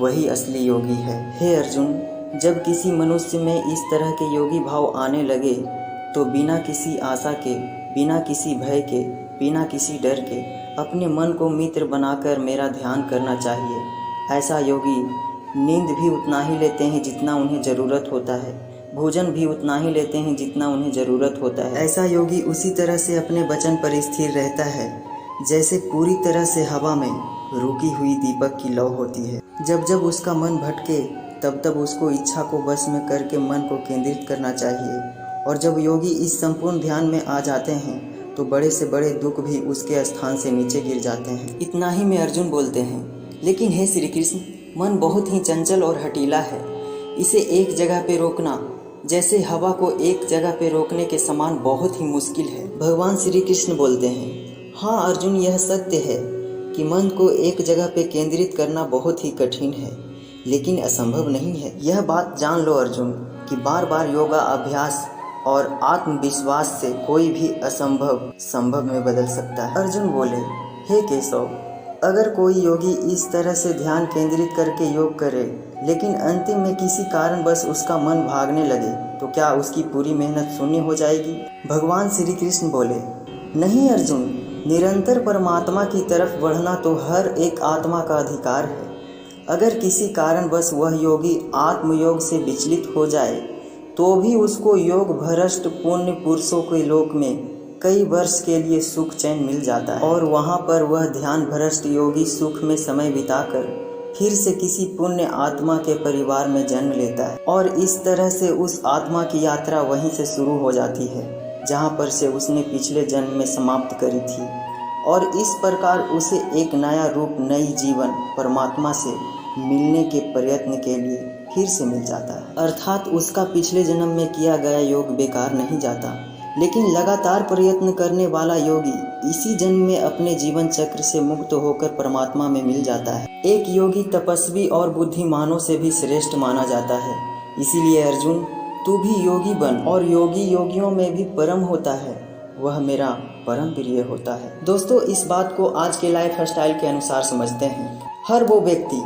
वही असली योगी है। हे अर्जुन, जब किसी मनुष्य में इस तरह के योगी भाव आने लगे तो बिना किसी आशा के, बिना किसी भय के, बिना किसी डर के अपने मन को मित्र बनाकर मेरा ध्यान करना चाहिए ऐसा योगी नींद भी उतना ही लेते हैं जितना उन्हें ज़रूरत होता है, भोजन भी उतना ही लेते हैं जितना उन्हें ज़रूरत होता है। ऐसा योगी उसी तरह से अपने वचन पर स्थिर रहता है जैसे पूरी तरह से हवा में रुकी हुई दीपक की लौ होती है। जब जब उसका मन भटके तब तब उसको इच्छा को वश में करके मन को केंद्रित करना चाहिए, और जब योगी इस संपूर्ण ध्यान में आ जाते हैं तो बड़े से बड़े दुख भी उसके स्थान से नीचे गिर जाते हैं। इतना ही में अर्जुन बोलते हैं, लेकिन हे श्री कृष्ण, मन बहुत ही चंचल और हठीला है, इसे एक जगह पे रोकना जैसे हवा को एक जगह पे रोकने के समान बहुत ही मुश्किल है। भगवान श्री कृष्ण बोलते हैं, हाँ अर्जुन, यह सत्य है कि मन को एक जगह पे केंद्रित करना बहुत ही कठिन है, लेकिन असंभव नहीं है। यह बात जान लो अर्जुन कि बार बार योगा अभ्यास और आत्मविश्वास से कोई भी असंभव संभव में बदल सकता है। अर्जुन बोले, हे केशव, अगर कोई योगी इस तरह से ध्यान केंद्रित करके योग करे लेकिन अंतिम में किसी कारणवश उसका मन भागने लगे तो क्या उसकी पूरी मेहनत शून्य हो जाएगी? भगवान श्री कृष्ण बोले, नहीं अर्जुन, निरंतर परमात्मा की तरफ बढ़ना तो हर एक आत्मा का अधिकार है। अगर किसी कारणवश वह योगी आत्मयोग से विचलित हो जाए तो भी उसको योग भ्रष्ट पुण्य पुरुषों के लोक में कई वर्ष के लिए सुख चैन मिल जाता है, और वहाँ पर वह ध्यान भ्रष्ट योगी सुख में समय बिताकर फिर से किसी पुण्य आत्मा के परिवार में जन्म लेता है, और इस तरह से उस आत्मा की यात्रा वहीं से शुरू हो जाती है जहाँ पर से उसने पिछले जन्म में समाप्त करी थी, और इस प्रकार उसे एक नया रूप, नई जीवन परमात्मा से मिलने के प्रयत्न के लिए फिर से मिल जाता है। अर्थात उसका पिछले जन्म में किया गया योग बेकार नहीं जाता, लेकिन लगातार प्रयत्न करने वाला योगी इसी जन्म में अपने जीवन चक्र से मुक्त होकर परमात्मा में मिल जाता है। एक योगी तपस्वी और बुद्धिमानों से भी श्रेष्ठ माना जाता है। इसीलिए अर्जुन, तू भी योगी बन, और योगी योगियों में भी परम होता है, वह मेरा परम प्रिय होता है। दोस्तों, इस बात को आज के लाइफ स्टाइल के अनुसार समझते हैं। हर वो व्यक्ति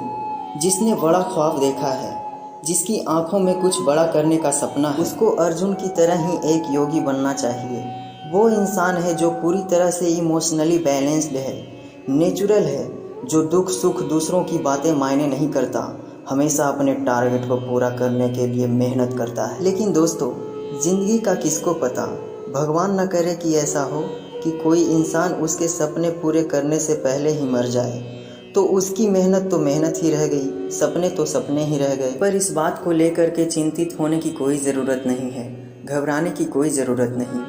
जिसने बड़ा ख्वाब देखा है, जिसकी आंखों में कुछ बड़ा करने का सपना है, उसको अर्जुन की तरह ही एक योगी बनना चाहिए। वो इंसान है जो पूरी तरह से इमोशनली बैलेंस्ड है, नेचुरल है, जो दुख सुख दूसरों की बातें मायने नहीं करता, हमेशा अपने टारगेट को पूरा करने के लिए मेहनत करता है। लेकिन दोस्तों, जिंदगी का किसको पता, भगवान न करे कि ऐसा हो कि कोई इंसान उसके सपने पूरे करने से पहले ही मर जाए, तो उसकी मेहनत तो मेहनत ही रह गई, सपने तो सपने ही रह गए। पर इस बात को लेकर के चिंतित होने की कोई ज़रूरत नहीं है, घबराने की कोई ज़रूरत नहीं।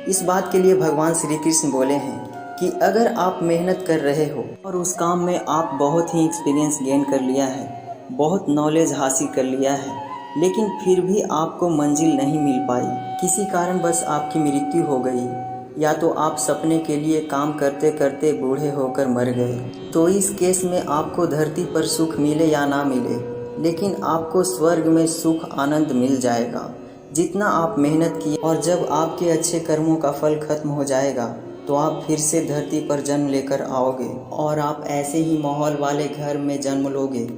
इस बात के लिए भगवान श्री कृष्ण बोले हैं कि अगर आप मेहनत कर रहे हो और उस काम में आप बहुत ही एक्सपीरियंस गेन कर लिया है, बहुत नॉलेज हासिल कर लिया है, लेकिन फिर भी आपको मंजिल नहीं मिल पाई, किसी कारण बस आपकी मृत्यु हो गई, या तो आप सपने के लिए काम करते करते बूढ़े होकर मर गए, तो इस केस में आपको धरती पर सुख मिले या ना मिले, लेकिन आपको स्वर्ग में सुख आनंद मिल जाएगा जितना आप मेहनत किए। और जब आपके अच्छे कर्मों का फल खत्म हो जाएगा तो आप फिर से धरती पर जन्म लेकर आओगे, और आप ऐसे ही माहौल वाले घर में जन्म लोगे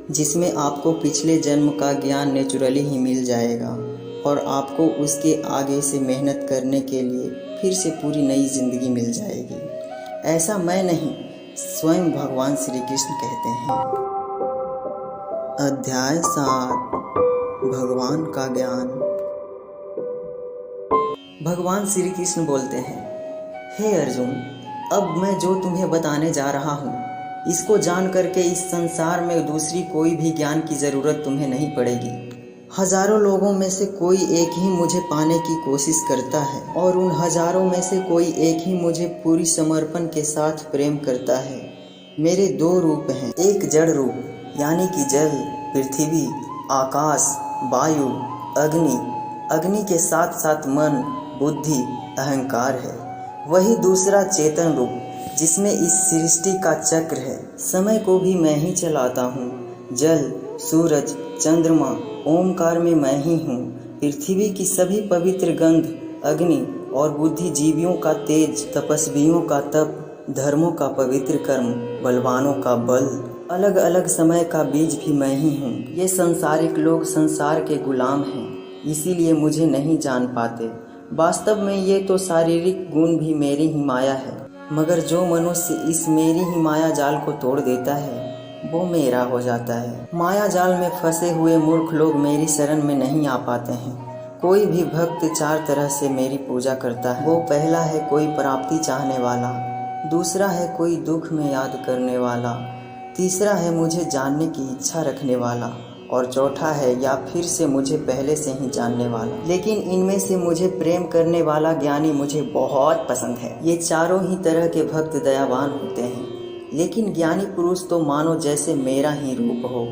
जिसमें आपको पिछले जन्म का ज्ञान नेचुरली ही मिल जाएगा, और आपको उसके आगे से मेहनत करने के लिए फिर से पूरी नई जिंदगी मिल जाएगी। ऐसा मैं नहीं, स्वयं भगवान श्री कृष्ण कहते हैं। अध्याय 7, भगवान का ज्ञान। भगवान श्री कृष्ण बोलते हैं, हे अर्जुन, अब मैं जो तुम्हें बताने जा रहा हूँ, इसको जान करके इस संसार में दूसरी कोई भी ज्ञान की ज़रूरत तुम्हें नहीं पड़ेगी। हजारों लोगों में से कोई एक ही मुझे पाने की कोशिश करता है, और उन हजारों में से कोई एक ही मुझे पूरी समर्पण के साथ प्रेम करता है। मेरे 2 रूप हैं, एक जड़ रूप यानी कि जल, पृथ्वी, आकाश, वायु, अग्नि, अग्नि के साथ साथ मन, बुद्धि, अहंकार है। वही दूसरा चेतन रूप जिसमें इस सृष्टि का चक्र है। समय को भी मैं ही चलाता हूँ। जल, सूरज, चंद्रमा, ओमकार में मैं ही हूँ। पृथ्वी की सभी पवित्र गंध, अग्नि और बुद्धि जीवियों का तेज, तपस्वियों का तप, धर्मों का पवित्र कर्म, बलवानों का बल, अलग अलग समय का बीज भी मैं ही हूँ। ये संसारिक लोग संसार के गुलाम हैं, इसीलिए मुझे नहीं जान पाते। वास्तव में ये तो शारीरिक गुण भी मेरी ही माया है, मगर जो मनुष्य इस मेरी ही माया जाल को तोड़ देता है वो मेरा हो जाता है। माया जाल में फंसे हुए मूर्ख लोग मेरी शरण में नहीं आ पाते हैं। कोई भी भक्त 4 तरह से मेरी पूजा करता है। वो पहला है कोई प्राप्ति चाहने वाला, दूसरा है कोई दुख में याद करने वाला, तीसरा है मुझे जानने की इच्छा रखने वाला, और चौथा है या फिर से मुझे पहले से ही जानने वाला। लेकिन इनमें से मुझे प्रेम करने वाला ज्ञानी मुझे बहुत पसंद है। ये चारों ही तरह के भक्त दयावान होते हैं, लेकिन ज्ञानी पुरुष तो मानो जैसे मेरा ही रूप हो।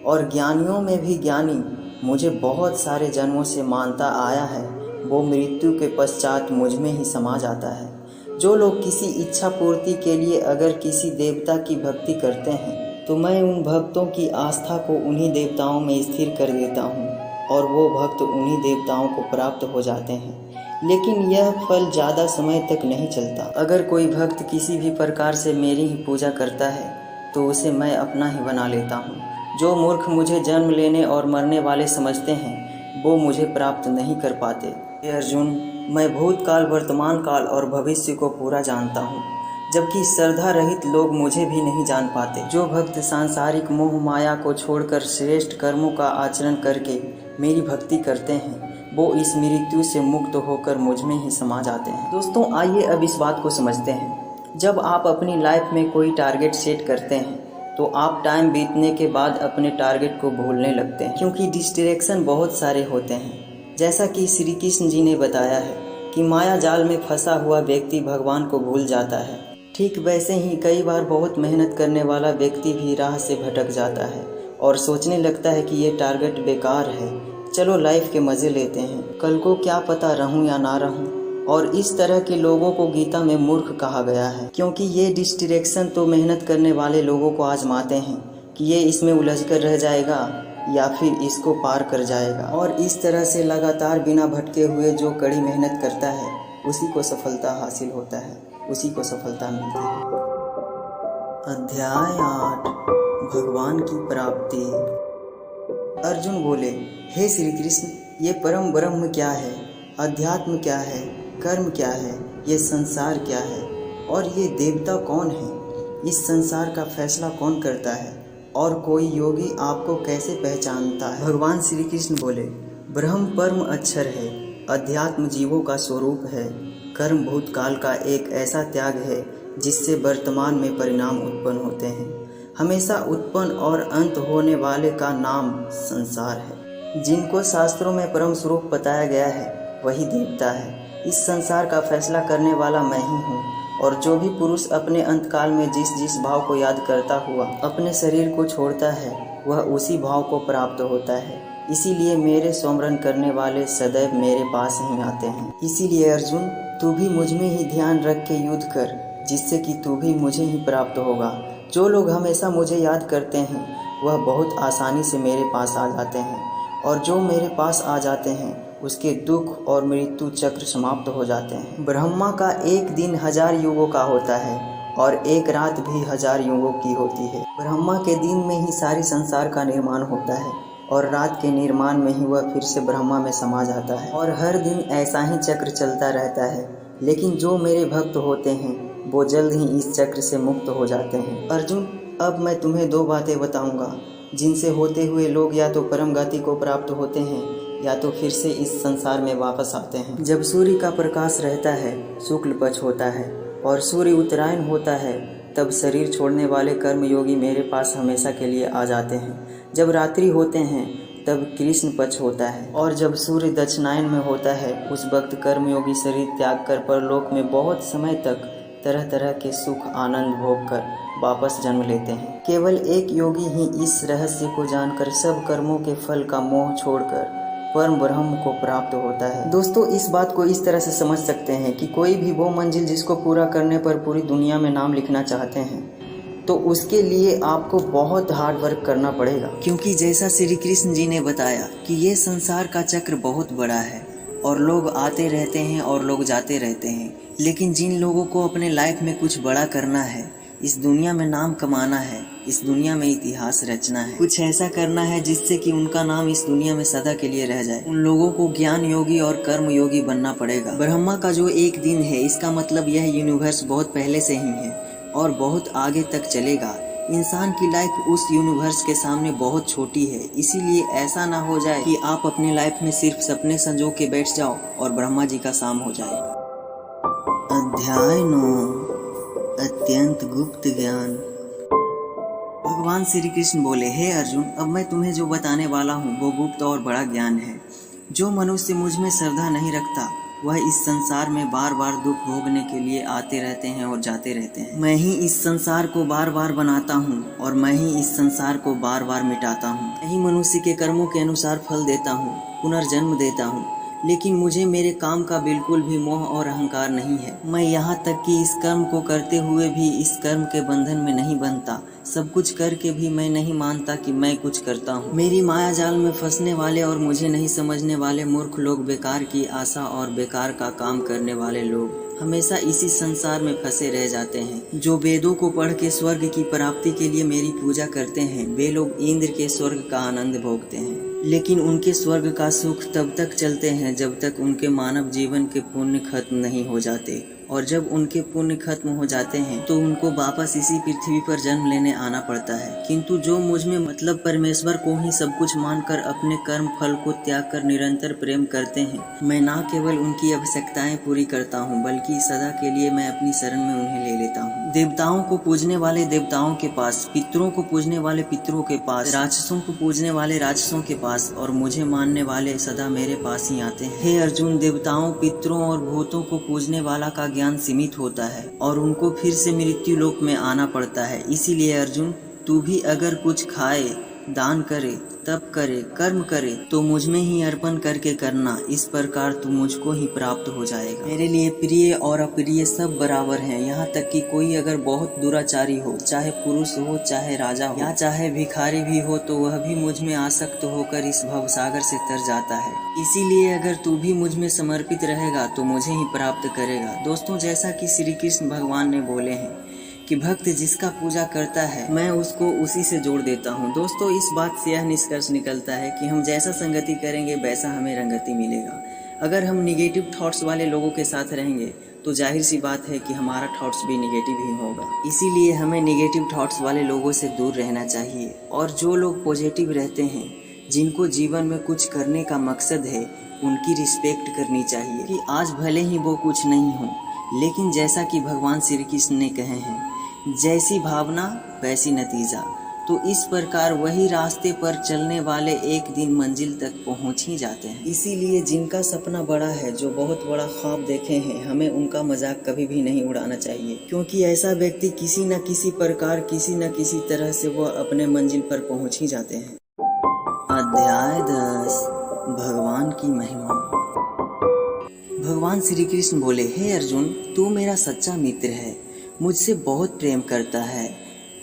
और ज्ञानियों में भी ज्ञानी मुझे बहुत सारे जन्मों से मानता आया है, वो मृत्यु के पश्चात मुझ में ही समा जाता है। जो लोग किसी इच्छा पूर्ति के लिए अगर किसी देवता की भक्ति करते हैं तो मैं उन भक्तों की आस्था को उन्हीं देवताओं में स्थिर कर देता हूँ और वो भक्त उन्हीं देवताओं को प्राप्त हो जाते हैं। लेकिन यह फल ज़्यादा समय तक नहीं चलता। अगर कोई भक्त किसी भी प्रकार से मेरी ही पूजा करता है तो उसे मैं अपना ही बना लेता हूँ। जो मूर्ख मुझे जन्म लेने और मरने वाले समझते हैं वो मुझे प्राप्त नहीं कर पाते। हे अर्जुन, मैं भूतकाल, वर्तमान काल और भविष्य को पूरा जानता हूँ, जबकि श्रद्धा रहित लोग मुझे भी नहीं जान पाते। जो भक्त सांसारिक मोह माया को छोड़कर श्रेष्ठ कर्मों का आचरण करके मेरी भक्ति करते हैं वो इस मृत्यु से मुक्त होकर मुझ में ही समा जाते हैं। दोस्तों, आइए अब इस बात को समझते हैं। जब आप अपनी लाइफ में कोई टारगेट सेट करते हैं तो आप टाइम बीतने के बाद अपने टारगेट को भूलने लगते हैं, क्योंकि डिस्ट्रैक्शन बहुत सारे होते हैं। जैसा कि श्री कृष्ण जी ने बताया है कि माया जाल में फंसा हुआ व्यक्ति भगवान को भूल जाता है। ठीक वैसे ही कई बार बहुत मेहनत करने वाला व्यक्ति भी राह से भटक जाता है और सोचने लगता है कि ये टारगेट बेकार है, चलो लाइफ के मज़े लेते हैं, कल को क्या पता रहूं या ना रहूं। और इस तरह के लोगों को गीता में मूर्ख कहा गया है, क्योंकि ये डिस्ट्रैक्शन तो मेहनत करने वाले लोगों को आजमाते हैं कि ये इसमें उलझ कर रह जाएगा या फिर इसको पार कर जाएगा। और इस तरह से लगातार बिना भटके हुए जो कड़ी मेहनत करता है उसी को सफलता हासिल होता है, उसी को सफलता मिलती है। अध्याय 8, भगवान की प्राप्ति। अर्जुन बोले, हे श्री कृष्ण, ये परम ब्रह्म क्या है, अध्यात्म क्या है, कर्म क्या है, ये संसार क्या है और ये देवता कौन है, इस संसार का फैसला कौन करता है और कोई योगी आपको कैसे पहचानता है। भगवान श्री कृष्ण बोले, ब्रह्म परम अक्षर है, अध्यात्म जीवों का स्वरूप है, कर्म भूतकाल का एक ऐसा त्याग है जिससे वर्तमान में परिणाम उत्पन्न होते हैं। हमेशा उत्पन्न और अंत होने वाले का नाम संसार है। जिनको शास्त्रों में परम स्वरूप बताया गया है वही देवता है। इस संसार का फैसला करने वाला मैं ही हूँ, और जो भी पुरुष अपने अंतकाल में जिस जिस भाव को याद करता हुआ अपने शरीर को छोड़ता है वह उसी भाव को प्राप्त होता है। इसीलिए मेरे स्मरण करने वाले सदैव मेरे पास ही आते हैं। इसीलिए अर्जुन, तू भी मुझ में ही ध्यान रख के युद्ध कर, जिससे कि तू भी मुझे ही प्राप्त होगा। जो लोग हमेशा मुझे याद करते हैं वह बहुत आसानी से मेरे पास आ जाते हैं, और जो मेरे पास आ जाते हैं उसके दुख और मृत्यु चक्र समाप्त हो जाते हैं। ब्रह्मा का एक दिन 1000 युगों का होता है और एक रात भी 1000 युगों की होती है। ब्रह्मा के दिन में ही सारी संसार का निर्माण होता है और रात के निर्माण में ही वह फिर से ब्रह्मा में समा जाता है, और हर दिन ऐसा ही चक्र चलता रहता है। लेकिन जो मेरे भक्त होते हैं वो जल्द ही इस चक्र से मुक्त हो जाते हैं। अर्जुन, अब मैं तुम्हें 2 बातें बताऊंगा जिनसे होते हुए लोग या तो परम गति को प्राप्त होते हैं या तो फिर से इस संसार में वापस आते हैं। जब सूर्य का प्रकाश रहता है, शुक्ल पक्ष होता है और सूर्य उत्तरायण होता है, तब शरीर छोड़ने वाले कर्मयोगी मेरे पास हमेशा के लिए आ जाते हैं। जब रात्रि होते हैं तब कृष्ण पक्ष होता है, और जब सूर्य दक्षिणायन में होता है उस वक्त कर्मयोगी शरीर त्याग कर परलोक में बहुत समय तक तरह तरह के सुख आनंद भोग कर वापस जन्म लेते हैं। केवल एक योगी ही इस रहस्य को जानकर सब कर्मों के फल का मोह छोड़कर परम ब्रह्म को प्राप्त होता है। दोस्तों, इस बात को इस तरह से समझ सकते हैं कि कोई भी वो मंजिल जिसको पूरा करने पर पूरी दुनिया में नाम लिखना चाहते हैं तो उसके लिए आपको बहुत हार्ड वर्क करना पड़ेगा, क्योंकि जैसा श्री कृष्ण जी ने बताया कि ये संसार का चक्र बहुत बड़ा है और लोग आते रहते हैं और लोग जाते रहते हैं। लेकिन जिन लोगों को अपने लाइफ में कुछ बड़ा करना है, इस दुनिया में नाम कमाना है, इस दुनिया में इतिहास रचना है, कुछ ऐसा करना है जिससे कि उनका नाम इस दुनिया में सदा के लिए रह जाए, उन लोगों को ज्ञान योगी और कर्म योगी बनना पड़ेगा। ब्रह्मा का जो एक दिन है, इसका मतलब यह यूनिवर्स बहुत पहले से ही है और बहुत आगे तक चलेगा। इंसान की लाइफ उस यूनिवर्स के सामने बहुत छोटी है, इसीलिए ऐसा ना हो जाए कि आप अपनी लाइफ में सिर्फ सपने संजो के बैठ जाओ और ब्रह्मा जी का शाम हो जाए। अध्याय 9 अत्यंत गुप्त ज्ञान। भगवान श्री कृष्ण बोले, हे अर्जुन, अब मैं तुम्हें जो बताने वाला हूँ वो गुप्त और बड़ा ज्ञान है। जो मनुष्य मुझ में श्रद्धा नहीं रखता वह इस संसार में बार बार दुख भोगने के लिए आते रहते हैं और जाते रहते हैं। मैं ही इस संसार को बार बार बनाता हूँ और मैं ही इस संसार को बार बार मिटाता हूँ। मैं ही मनुष्य के कर्मों के अनुसार फल देता हूँ, पुनर्जन्म देता हूँ, लेकिन मुझे मेरे काम का बिल्कुल भी मोह और अहंकार नहीं है। मैं यहाँ तक कि इस कर्म को करते हुए भी इस कर्म के बंधन में नहीं बनता। सब कुछ करके भी मैं नहीं मानता कि मैं कुछ करता हूँ। मेरी माया जाल में फंसने वाले और मुझे नहीं समझने वाले मूर्ख लोग, बेकार की आशा और बेकार का काम करने वाले लोग हमेशा इसी संसार में फंसे रह जाते हैं। जो वेदों को पढ़ के स्वर्ग की प्राप्ति के लिए मेरी पूजा करते हैं, वे लोग इंद्र के स्वर्ग का आनंद भोगते हैं, लेकिन उनके स्वर्ग का सुख तब तक चलते हैं जब तक उनके मानव जीवन के पुण्य खत्म नहीं हो जाते, और जब उनके पुण्य खत्म हो जाते हैं तो उनको वापस इसी पृथ्वी पर जन्म लेने आना पड़ता है। किंतु जो मुझ में मतलब परमेश्वर को ही सब कुछ मानकर अपने कर्म फल को त्याग कर निरंतर प्रेम करते हैं, मैं न केवल उनकी आवश्यकताएं पूरी करता हूँ बल्कि सदा के लिए मैं अपनी शरण में उन्हें ले लेता हूँ। देवताओं को पूजने वाले देवताओं के पास, पितरों को पूजने वाले पितरों के पास, राक्षसों को पूजने वाले राक्षसों के पास और मुझे मानने वाले सदा मेरे पास ही आते हैं। हे अर्जुन, देवताओं, पितरों और भूतों को पूजने वाला का ज्ञान सीमित होता है और उनको फिर से मृत्यु लोक में आना पड़ता है। इसीलिए अर्जुन, तू भी अगर कुछ खाए, दान करे, तप करे, कर्म करे तो मुझ में ही अर्पण करके करना। इस प्रकार तू मुझको ही प्राप्त हो जाएगा। मेरे लिए प्रिय और अप्रिय सब बराबर हैं, यहाँ तक कि कोई अगर बहुत दुराचारी हो, चाहे पुरुष हो, चाहे राजा हो या चाहे भिखारी भी हो, तो वह भी मुझ में आसक्त होकर इस भवसागर से तर जाता है। इसीलिए अगर तू भी मुझ में समर्पित रहेगा तो मुझे ही प्राप्त करेगा। दोस्तों, जैसा कि श्री कृष्ण भगवान ने बोले हैं कि भक्त जिसका पूजा करता है मैं उसको उसी से जोड़ देता हूँ। दोस्तों, इस बात से यह निष्कर्ष निकलता है कि हम जैसा संगति करेंगे वैसा हमें रंगति मिलेगा। अगर हम निगेटिव थॉट्स वाले लोगों के साथ रहेंगे तो जाहिर सी बात है कि हमारा थॉट्स भी निगेटिव ही होगा। इसीलिए हमें निगेटिव थॉट्स वाले लोगों से दूर रहना चाहिए और जो लोग पॉजिटिव रहते हैं, जिनको जीवन में कुछ करने का मकसद है, उनकी रिस्पेक्ट करनी चाहिए कि आज भले ही वो कुछ नहीं हो, लेकिन जैसा कि भगवान श्री कृष्ण ने कहे हैं, जैसी भावना वैसी नतीजा। तो इस प्रकार वही रास्ते पर चलने वाले एक दिन मंजिल तक पहुंच ही जाते हैं। इसीलिए जिनका सपना बड़ा है, जो बहुत बड़ा ख्वाब देखे हैं, हमें उनका मजाक कभी भी नहीं उड़ाना चाहिए, क्योंकि ऐसा व्यक्ति किसी न किसी प्रकार, किसी न किसी तरह से वह अपने मंजिल पर पहुंच ही जाते हैं। अध्याय 10 भगवान की महिमा। भगवान श्री कृष्ण बोले, हे अर्जुन, तू मेरा सच्चा मित्र है, मुझसे बहुत प्रेम करता है,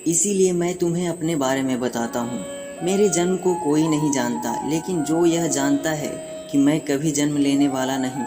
इसीलिए मैं तुम्हें अपने बारे में बताता हूँ। मेरे जन्म को कोई नहीं जानता, लेकिन जो यह जानता है कि मैं कभी जन्म लेने वाला नहीं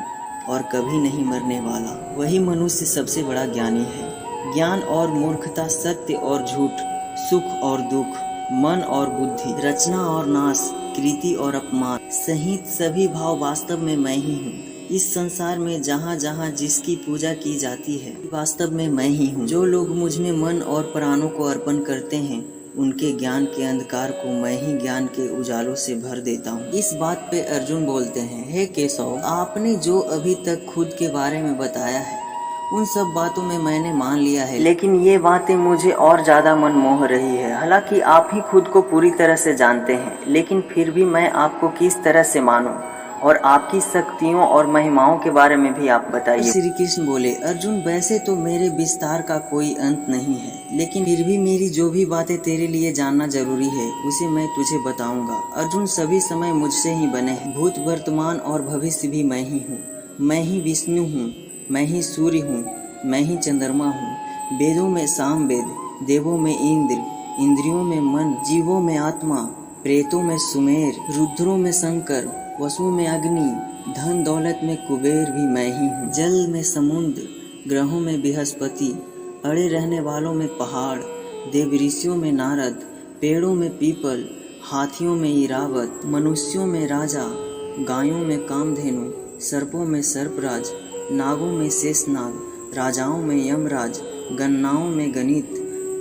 और कभी नहीं मरने वाला, वही मनुष्य सबसे बड़ा ज्ञानी है। ज्ञान और मूर्खता, सत्य और झूठ, सुख और दुख, मन और बुद्धि, रचना और नाश, कृति और अपमान सहित सभी भाव वास्तव में मैं ही हूँ। इस संसार में जहाँ जहाँ जिसकी पूजा की जाती है, वास्तव में मैं ही हूँ। जो लोग मुझ में मन और प्राणों को अर्पण करते हैं, उनके ज्ञान के अंधकार को मैं ही ज्ञान के उजालों से भर देता हूँ। इस बात पे अर्जुन बोलते हैं, हे केशव, आपने जो अभी तक खुद के बारे में बताया है उन सब बातों में मैंने मान लिया है, लेकिन ये बातें मुझे और ज्यादा मन मोह रही है। हालांकि आप ही खुद को पूरी तरह से जानते हैं, लेकिन फिर भी मैं आपको किस तरह से मानूं और आपकी शक्तियों और महिमाओं के बारे में भी आप बताइए। श्री कृष्ण बोले, अर्जुन, वैसे तो मेरे विस्तार का कोई अंत नहीं है, लेकिन फिर भी मेरी जो भी बातें तेरे लिए जानना जरूरी है उसे मैं तुझे बताऊंगा। अर्जुन, सभी समय मुझसे ही बने हैं, भूत, वर्तमान और भविष्य भी मैं ही हूँ। मैं ही विष्णु हूँ, मैं ही सूर्य हूँ, मैं ही चंद्रमा हूँ। वेदों में साम वेद, देवों में इंद्र, इंद्रियों में मन, जीवों में आत्मा, प्रेतों में सुमेर, रुद्रों में शंकर, वसु में अग्नि, धन दौलत में कुबेर भी मैं ही हूँ। जल में समुद्र, ग्रहों में बृहस्पति, अड़े रहने वालों में पहाड़, देव ऋषियों में नारद, पेड़ों में पीपल, हाथियों में इरावत, मनुष्यों में राजा, गायों में कामधेनु, सर्पों में सर्पराज, नागों में शेषनाग, राजाओं में यमराज, गन्नाओं में गणित,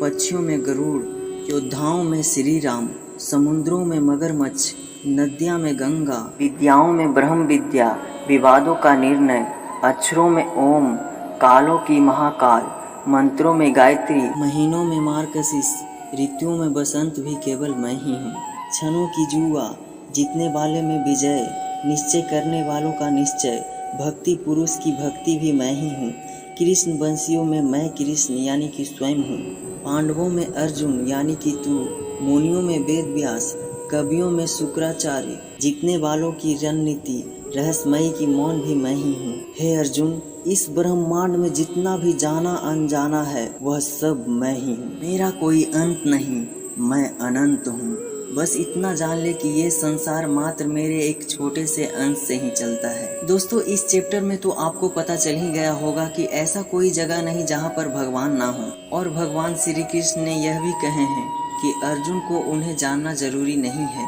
पक्षियों में गरुड़, योद्धाओं में श्री राम, समुद्रों में मगरमच्छ, नदियाँ में गंगा, विद्याओं में ब्रह्म विद्या, विवादों का निर्णय, अक्षरों में ओम, कालों की महाकाल, मंत्रों में गायत्री, महीनों में मार्गशीर्ष, ऋतुओं में बसंत भी केवल मैं ही हूँ। क्षणों की जुआ, जीतने वाले में विजय, निश्चय करने वालों का निश्चय, भक्ति पुरुष की भक्ति भी मैं ही हूँ। कृष्ण वंशियों में मैं कृष्ण यानी कि स्वयं हूँ। पांडवों में अर्जुन यानी कि तू, मुनियों में वेद व्यास, कवियों में शुक्राचार्य, जीतने वालों की रणनीति, रहस्यमयी की मौन भी मैं ही हूँ। हे अर्जुन, इस ब्रह्मांड में जितना भी जाना अनजाना है वह सब मैं ही हूँ। मेरा कोई अंत नहीं, मैं अनंत हूँ। बस इतना जान ले कि ये संसार मात्र मेरे एक छोटे से अंश से ही चलता है। दोस्तों, इस चैप्टर में तो आपको पता चल ही गया होगा कि ऐसा कोई जगह नहीं जहाँ पर भगवान ना हो। और भगवान श्री कृष्ण ने यह भी कहे हैं कि अर्जुन को उन्हें जानना जरूरी नहीं है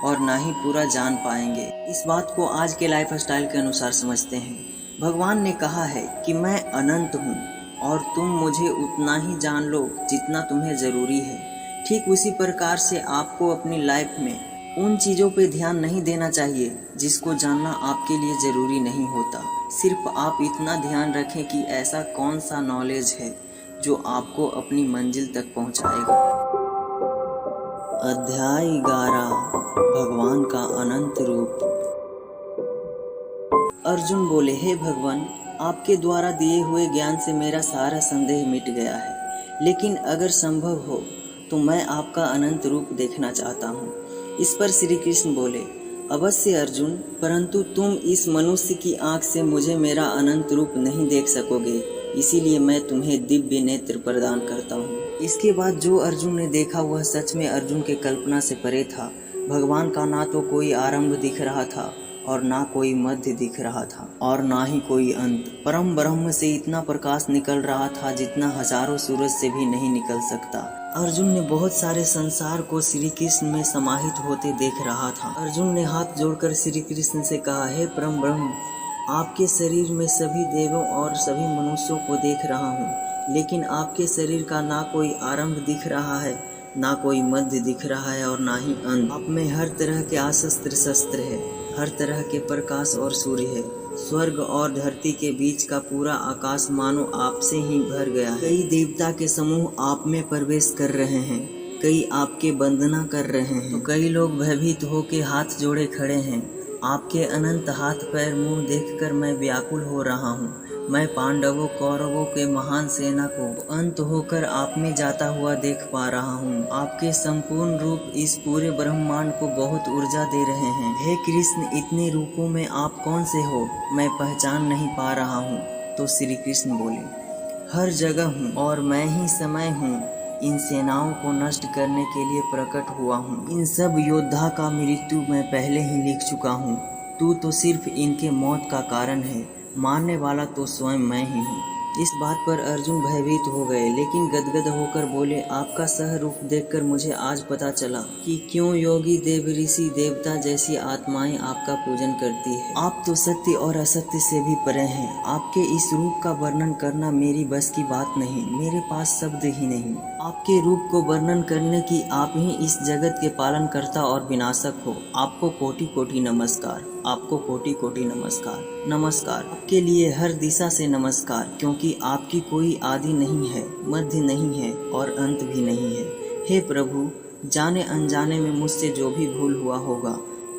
और ना ही पूरा जान पाएंगे। इस बात को आज के लाइफ स्टाइल के अनुसार समझते हैं। भगवान ने कहा है कि मैं अनंत हूँ और तुम मुझे उतना ही जान लो जितना तुम्हें जरूरी है। ठीक उसी प्रकार से आपको अपनी लाइफ में उन चीज़ों पे ध्यान नहीं देना चाहिए जिसको जानना आपके लिए ज़रूरी नहीं होता। सिर्फ आप इतना ध्यान रखें कि ऐसा कौन सा नॉलेज है जो आपको अपनी मंजिल तक पहुंचाएगा। अध्याय 11, भगवान का अनंत रूप। अर्जुन बोले, हे भगवान, आपके द्वारा दिए हुए ज्ञान से मेरा सारा संदेह मिट गया है, लेकिन अगर संभव हो तो मैं आपका अनंत रूप देखना चाहता हूँ। इस पर श्री कृष्ण बोले, अवश्य अर्जुन, परंतु तुम इस मनुष्य की आंख से मुझे मेरा अनंत रूप नहीं देख सकोगे, इसीलिए मैं तुम्हें दिव्य नेत्र प्रदान करता हूँ। इसके बाद जो अर्जुन ने देखा वह सच में अर्जुन के कल्पना से परे था। भगवान का ना तो कोई आरंभ दिख रहा था और ना कोई मध्य दिख रहा था और ना ही कोई अंत। परम ब्रह्म से इतना प्रकाश निकल रहा था जितना हजारों सूरज से भी नहीं निकल सकता। अर्जुन ने बहुत सारे संसार को श्री कृष्ण में समाहित होते देख रहा था। अर्जुन ने हाथ जोड़कर श्री कृष्ण से कहा, हे परम ब्रह्म, आपके शरीर में सभी देवों और सभी मनुष्यों को देख रहा हूँ, लेकिन आपके शरीर का ना कोई आरंभ दिख रहा है, ना कोई मध्य दिख रहा है और ना ही अंत। आप में हर तरह के अस्त्र शस्त्र है, हर तरह के प्रकाश और सूर्य है। स्वर्ग और धरती के बीच का पूरा आकाश मानो आपसे ही भर गया है। कई देवता के समूह आप में प्रवेश कर रहे हैं, कई आपके वंदना कर रहे हैं, तो कई लोग भयभीत होकर हाथ जोड़े खड़े हैं। आपके अनंत हाथ पैर मुंह देखकर मैं व्याकुल हो रहा हूँ। मैं पांडवों कौरवों के महान सेना को अंत होकर आप में जाता हुआ देख पा रहा हूँ। आपके संपूर्ण रूप इस पूरे ब्रह्मांड को बहुत ऊर्जा दे रहे हैं। हे कृष्ण, इतने रूपों में आप कौन से हो, मैं पहचान नहीं पा रहा हूँ। तो श्री कृष्ण बोले, हर जगह हूँ और मैं ही समय हूँ। इन सेनाओं को नष्ट करने के लिए प्रकट हुआ हूँ। इन सब योद्धा का मृत्यु मैं पहले ही लिख चुका हूँ। तू तो सिर्फ इनके मौत का कारण है, मारने वाला तो स्वयं मैं ही हूँ। इस बात पर अर्जुन भयभीत हो गए, लेकिन गदगद होकर बोले, आपका सह रूप देखकर मुझे आज पता चला कि क्यों योगी देव ऋषि देवता जैसी आत्माएं आपका पूजन करती है। आप तो सत्य और असत्य से भी परे हैं। आपके इस रूप का वर्णन करना मेरी बस की बात नहीं, मेरे पास शब्द ही नहीं। आपके रूप को वर्णन करने की आप ही इस जगत के पालन करता और विनाशक हो। आपको कोटि कोटि नमस्कार, आपको कोटि कोटि नमस्कार। नमस्कार आपके लिए हर दिशा से नमस्कार, क्योंकि आपकी कोई आदि नहीं है, मध्य नहीं है और अंत भी नहीं है। हे प्रभु, जाने अनजाने में मुझसे जो भी भूल हुआ होगा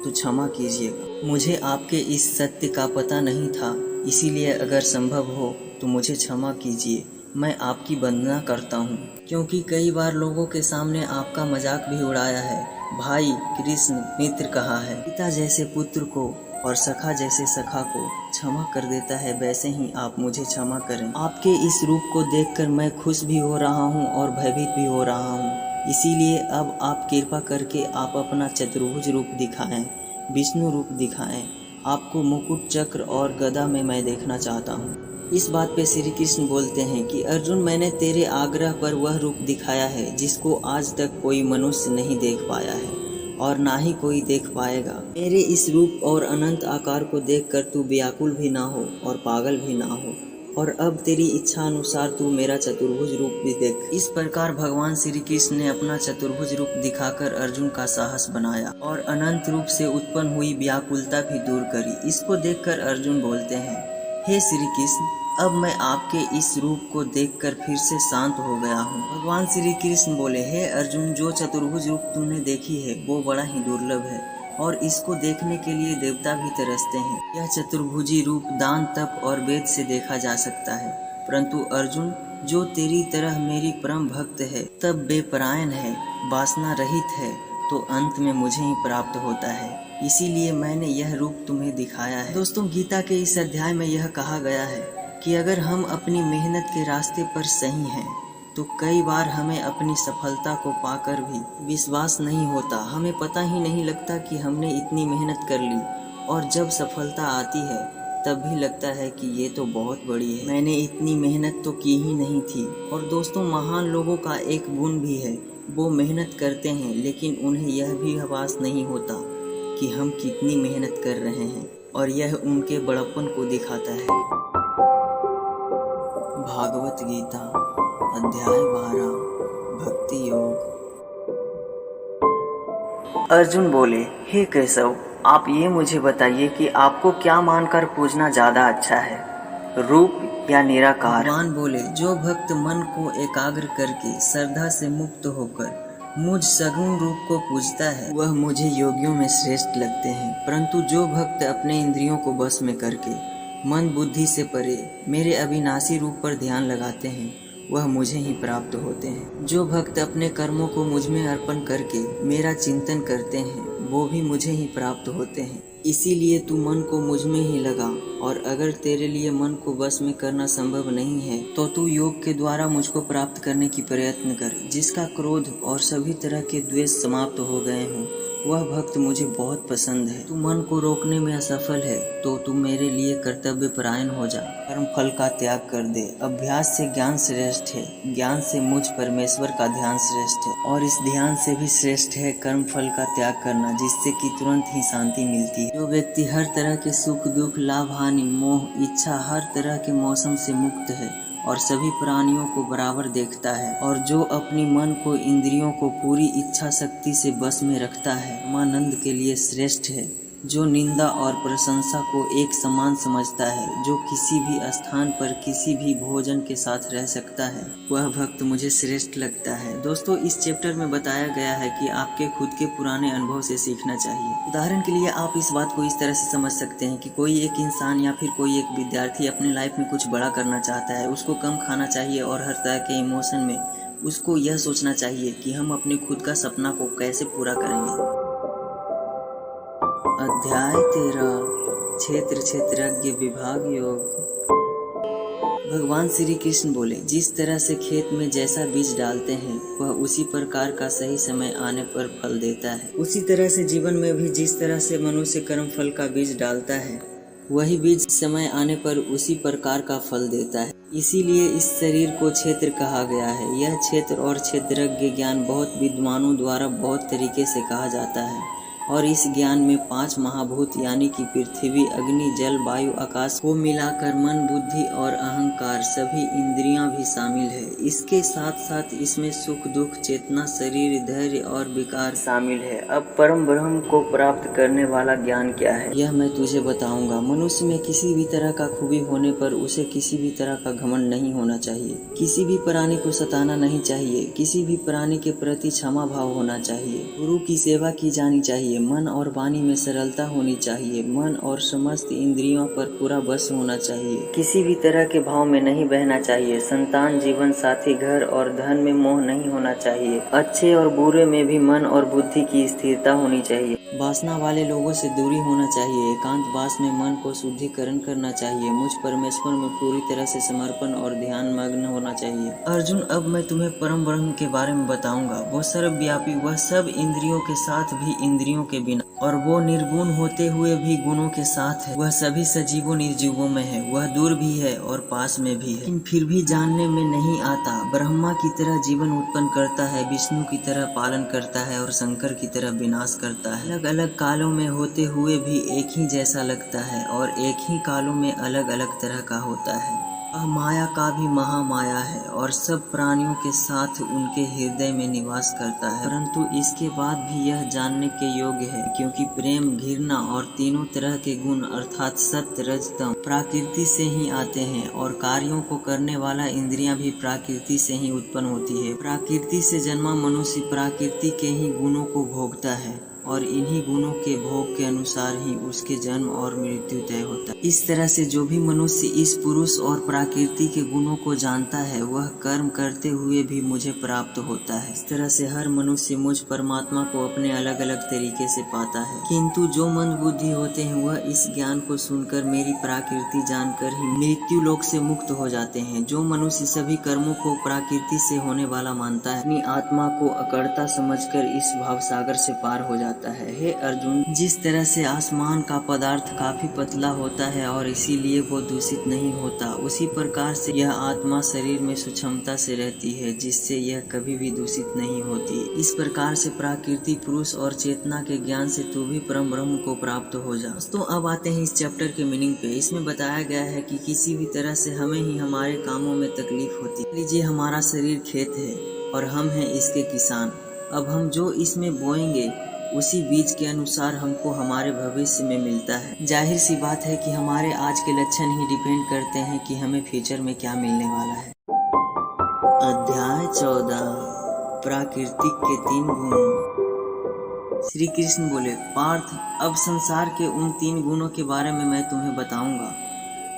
तो क्षमा कीजिएगा। मुझे आपके इस सत्य का पता नहीं था, इसीलिए अगर संभव हो तो मुझे क्षमा कीजिए। मैं आपकी वंदना करता हूँ, क्योंकि कई बार लोगों के सामने आपका मजाक भी उड़ाया है। भाई कृष्ण मित्र कहा है, पिता जैसे पुत्र को और सखा जैसे सखा को क्षमा कर देता है, वैसे ही आप मुझे क्षमा करें। आपके इस रूप को देखकर मैं खुश भी हो रहा हूँ और भयभीत भी हो रहा हूँ। इसीलिए अब आप कृपा करके आप अपना चतुर्भुज रूप दिखाएं, विष्णु रूप दिखाएं। आपको मुकुट चक्र और गदा में मैं देखना चाहता हूँ। इस बात पे श्री कृष्ण बोलते हैं कि अर्जुन, मैंने तेरे आग्रह पर वह रूप दिखाया है जिसको आज तक कोई मनुष्य नहीं देख पाया है और ना ही कोई देख पाएगा। मेरे इस रूप और अनंत आकार को देखकर तू व्याकुल भी ना हो और पागल भी ना हो और अब तेरी इच्छा अनुसार तू मेरा चतुर्भुज रूप भी देख। इस प्रकार भगवान श्री कृष्ण ने अपना चतुर्भुज रूप दिखाकर अर्जुन का साहस बनाया और अनंत रूप से उत्पन्न हुई व्याकुलता भी दूर करी। इसको देखकर अर्जुन बोलते हैं, हे श्री कृष्ण, अब मैं आपके इस रूप को देखकर फिर से शांत हो गया हूँ। भगवान श्री कृष्ण बोले, हे अर्जुन, जो चतुर्भुज रूप तुमने देखी है वो बड़ा ही दुर्लभ है और इसको देखने के लिए देवता भी तरसते हैं। यह चतुर्भुजी रूप दान, तप और वेद से देखा जा सकता है, परंतु अर्जुन, जो तेरी तरह मेरी परम भक्त है, तब बेपरायण है, वासना रहित है, तो अंत में मुझे ही प्राप्त होता है। इसीलिए मैंने यह रूप तुम्हें दिखाया है। दोस्तों, गीता के इस अध्याय में यह कहा गया है कि अगर हम अपनी मेहनत के रास्ते पर सही हैं तो कई बार हमें अपनी सफलता को पाकर भी विश्वास नहीं होता। हमें पता ही नहीं लगता कि हमने इतनी मेहनत कर ली, और जब सफलता आती है तब भी लगता है कि ये तो बहुत बड़ी है, मैंने इतनी मेहनत तो की ही नहीं थी। और दोस्तों, महान लोगों का एक गुण भी है, वो मेहनत करते हैं लेकिन उन्हें यह भी आभास नहीं होता कि हम कितनी मेहनत कर रहे हैं, और यह उनके बड़प्पन को दिखाता है। भागवत गीता अध्याय 12 भक्ति योग। अर्जुन बोले, हे केशव, आप ये मुझे बताइए कि आपको क्या मानकर पूजना ज्यादा अच्छा है, रूप या निराकार? भगवान बोले, जो भक्त मन को एकाग्र करके श्रद्धा से मुक्त होकर मुझ सगुण रूप को पूजता है वह मुझे योगियों में श्रेष्ठ लगते हैं, परंतु जो भक्त अपने इंद्रियों को बस में करके मन बुद्धि से परे मेरे अविनाशी रूप पर ध्यान लगाते हैं वह मुझे ही प्राप्त होते हैं। जो भक्त अपने कर्मों को मुझ में अर्पण करके मेरा चिंतन करते हैं वो भी मुझे ही प्राप्त होते हैं। इसीलिए तू मन को मुझ में ही लगा, और अगर तेरे लिए मन को बस में करना संभव नहीं है तो तू योग के द्वारा मुझको प्राप्त करने की प्रयत्न कर। जिसका क्रोध और सभी तरह के द्वेष समाप्त हो गए हों वह भक्त मुझे बहुत पसंद है। तू मन को रोकने में असफल है तो तू मेरे लिए कर्तव्य परायण हो जा, कर्म फल का त्याग कर दे। अभ्यास से ज्ञान श्रेष्ठ है, ज्ञान से मुझ परमेश्वर का ध्यान श्रेष्ठ है, और इस ध्यान से भी श्रेष्ठ है कर्म फल का त्याग करना, जिससे कि तुरंत ही शांति मिलती है। जो व्यक्ति हर तरह के सुख दुख, लाभ हानि, मोह, इच्छा, हर तरह के मौसम से मुक्त है और सभी प्राणियों को बराबर देखता है, और जो अपनी मन को, इंद्रियों को पूरी इच्छा शक्ति से बस में रखता है, आनंद के लिए श्रेष्ठ है। जो निंदा और प्रशंसा को एक समान समझता है, जो किसी भी स्थान पर किसी भी भोजन के साथ रह सकता है, वह भक्त मुझे श्रेष्ठ लगता है। दोस्तों, इस चैप्टर में बताया गया है कि आपके खुद के पुराने अनुभव से सीखना चाहिए। उदाहरण के लिए आप इस बात को इस तरह से समझ सकते हैं कि कोई एक इंसान या फिर कोई एक विद्यार्थी अपने लाइफ में कुछ बड़ा करना चाहता है। उसको कम खाना चाहिए और हर तरह के इमोशन में उसको यह सोचना चाहिए कि हम अपने खुद का सपना को कैसे पूरा करेंगे। अध्याय 13 क्षेत्र क्षेत्रज्ञ विभाग योग। भगवान श्री कृष्ण बोले, जिस तरह से खेत में जैसा बीज डालते हैं वह उसी प्रकार का सही समय आने पर फल देता है, उसी तरह से जीवन में भी जिस तरह से मनुष्य कर्म फल का बीज डालता है वही बीज समय आने पर उसी प्रकार का फल देता है। इसीलिए इस शरीर को क्षेत्र कहा गया है। यह क्षेत्र और क्षेत्रज्ञ ज्ञान बहुत विद्वानों द्वारा बहुत तरीके से कहा जाता है, और इस ज्ञान में 5 महाभूत यानी कि पृथ्वी, अग्नि, जल, वायु, आकाश को मिलाकर मन, बुद्धि और अहंकार, सभी इंद्रियां भी शामिल है। इसके साथ साथ इसमें सुख दुख, चेतना, शरीर, धैर्य और विकार शामिल है। अब परम ब्रह्म को प्राप्त करने वाला ज्ञान क्या है यह मैं तुझे बताऊंगा। मनुष्य में किसी भी तरह का खूबी होने पर उसे किसी भी तरह का घमंड नहीं होना चाहिए, किसी भी प्राणी को सताना नहीं चाहिए, किसी भी प्राणी के प्रति क्षमा भाव होना चाहिए, गुरु की सेवा की जानी चाहिए, मन और वाणी में सरलता होनी चाहिए, मन और समस्त इंद्रियों पर पूरा बस होना चाहिए, किसी भी तरह के भाव में नहीं बहना चाहिए, संतान, जीवन साथी, घर और धन में मोह नहीं होना चाहिए, अच्छे और बुरे में भी मन और बुद्धि की स्थिरता होनी चाहिए, वासना वाले लोगों से दूरी होना चाहिए, एकांतवास में मन को शुद्धिकरण करना चाहिए, मुझ परमेश्वर में पूरी तरह से समर्पण और ध्यान मग्न होना चाहिए। अर्जुन, अब मैं तुम्हें परम ब्रह्म के बारे में बताऊंगा। वो सर्वव्यापी, वह सब इंद्रियों के साथ भी इंद्रियों के बिना, और वो निर्गुण होते हुए भी गुणों के साथ है। वह सभी सजीवों निर्जीवों में है, वह दूर भी है और पास में भी है, लेकिन फिर भी जानने में नहीं आता। ब्रह्मा की तरह जीवन उत्पन्न करता है, विष्णु की तरह पालन करता है और शंकर की तरह विनाश करता है। अलग अलग कालों में होते हुए भी एक ही जैसा लगता है और एक ही कालों में अलग अलग तरह का होता है। वह माया का भी महामाया है और सब प्राणियों के साथ उनके हृदय में निवास करता है, परंतु इसके बाद भी यह जानने के योग्य है क्योंकि प्रेम, घृणा और तीनों तरह के गुण अर्थात सत्य, रज, तम प्रकृति से ही आते हैं और कार्यों को करने वाला इंद्रियां भी प्रकृति से ही उत्पन्न होती है। प्रकृति से जन्मा मनुष्य प्रकृति के ही गुणों को भोगता है और इन्हीं गुणों के भोग के अनुसार ही उसके जन्म और मृत्यु तय होता है। इस तरह से जो भी मनुष्य इस पुरुष और प्रकृति के गुणों को जानता है वह कर्म करते हुए भी मुझे प्राप्त होता है। इस तरह से हर मनुष्य मुझ परमात्मा को अपने अलग अलग तरीके से पाता है, किंतु जो मंद बुद्धि होते हैं वह इस ज्ञान को सुनकर मेरी प्रकृति जानकर ही मृत्यु लोक से मुक्त हो जाते हैं। जो मनुष्य सभी कर्मों को प्रकृति से होने वाला मानता है, अपनी आत्मा को अकर्ता समझकर इस भाव सागर से पार हो जाता है। हे अर्जुन, जिस तरह से आसमान का पदार्थ काफी पतला होता है और इसीलिए वो दूषित नहीं होता, उसी प्रकार से यह आत्मा शरीर में सूक्ष्मता से रहती है जिससे यह कभी भी दूषित नहीं होती। इस प्रकार से प्रकृति, पुरुष और चेतना के ज्ञान से तू भी परम ब्रह्म को प्राप्त हो जा। तो अब आते हैं इस चैप्टर के मीनिंग पे। इसमें बताया गया है कि किसी भी तरह से हमें ही हमारे कामों में तकलीफ होती है। लीजिए, हमारा शरीर खेत है और हम हैं इसके किसान। अब हम जो इसमें बोएंगे उसी बीज के अनुसार हमको हमारे भविष्य में मिलता है। जाहिर सी बात है कि हमारे आज के लक्षण ही डिपेंड करते हैं कि हमें फ्यूचर में क्या मिलने वाला है। अध्याय 14, प्राकृतिक के 3 गुण। श्री कृष्ण बोले, पार्थ, अब संसार के उन 3 गुणों के बारे में मैं तुम्हें बताऊंगा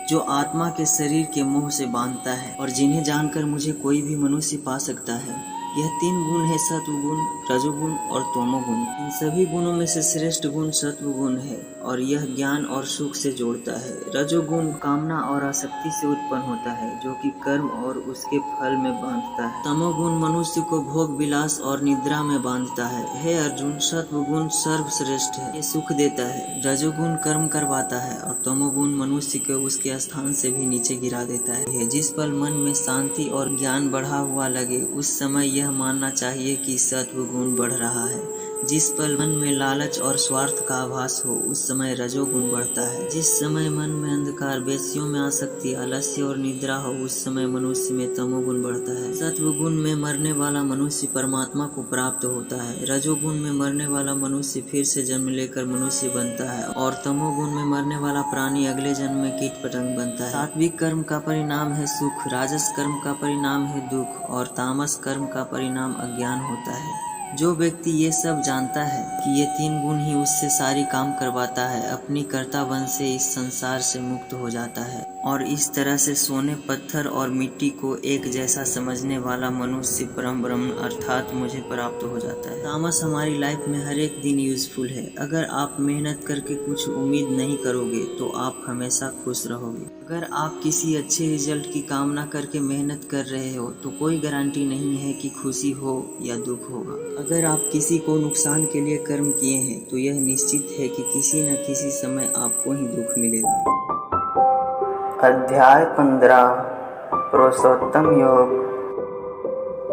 जो आत्मा के शरीर के मोह से बांधता है और जिन्हें जानकर मुझे कोई भी मनुष्य पा सकता है। यह 3 गुण है, सत्वगुण, रजोगुण और तमोगुण। इन सभी गुणों में से श्रेष्ठ गुण सत्वगुण है और यह ज्ञान और सुख से जोड़ता है। रजोगुण कामना और आसक्ति से उत्पन्न होता है जो कि कर्म और उसके फल में बांधता है। तमोगुण मनुष्य को भोग विलास और निद्रा में बांधता है। हे अर्जुन, सत्वगुण सर्वश्रेष्ठ है, ये सुख देता है। रजोगुण कर्म करवाता है और तमोगुण मनुष्य को उसके स्थान से भी नीचे गिरा देता है। जिस पल मन में शांति और ज्ञान बढ़ा हुआ लगे उस समय यह मानना चाहिए कि सत्व गुण बढ़ रहा है। जिस पल मन में लालच और स्वार्थ का आभास हो उस समय रजोगुण बढ़ता है। जिस समय मन में अंधकार, बेसियों में आसक्ति, आलस्य और निद्रा हो उस समय मनुष्य में तमोगुण बढ़ता है। सत्व गुण में मरने वाला मनुष्य परमात्मा को प्राप्त होता है। रजोगुण में मरने वाला मनुष्य फिर से जन्म लेकर मनुष्य बनता है और तमोगुण में मरने वाला प्राणी अगले जन्म में कीट पतंग बनता है। सात्विक कर्म का परिणाम है सुख, राजस कर्म का परिणाम है दुख और तामस कर्म का परिणाम अज्ञान होता है। जो व्यक्ति ये सब जानता है कि ये 3 गुण ही उससे सारी काम करवाता है, अपनी कर्ता वन से इस संसार से मुक्त हो जाता है और इस तरह से सोने, पत्थर और मिट्टी को एक जैसा समझने वाला मनुष्य परम ब्रह्म अर्थात मुझे प्राप्त हो जाता है। तामस हमारी लाइफ में हर एक दिन यूजफुल है। अगर आप मेहनत करके कुछ उम्मीद नहीं करोगे तो आप हमेशा खुश रहोगे। अगर आप किसी अच्छे रिजल्ट की कामना करके मेहनत कर रहे हो तो कोई गारंटी नहीं है कि खुशी हो या दुख होगा। अगर आप किसी को नुकसान के लिए कर्म किए हैं तो यह निश्चित है कि किसी न किसी समय आपको ही दुख मिलेगा। अध्याय 15, पुरुषोत्तम योग।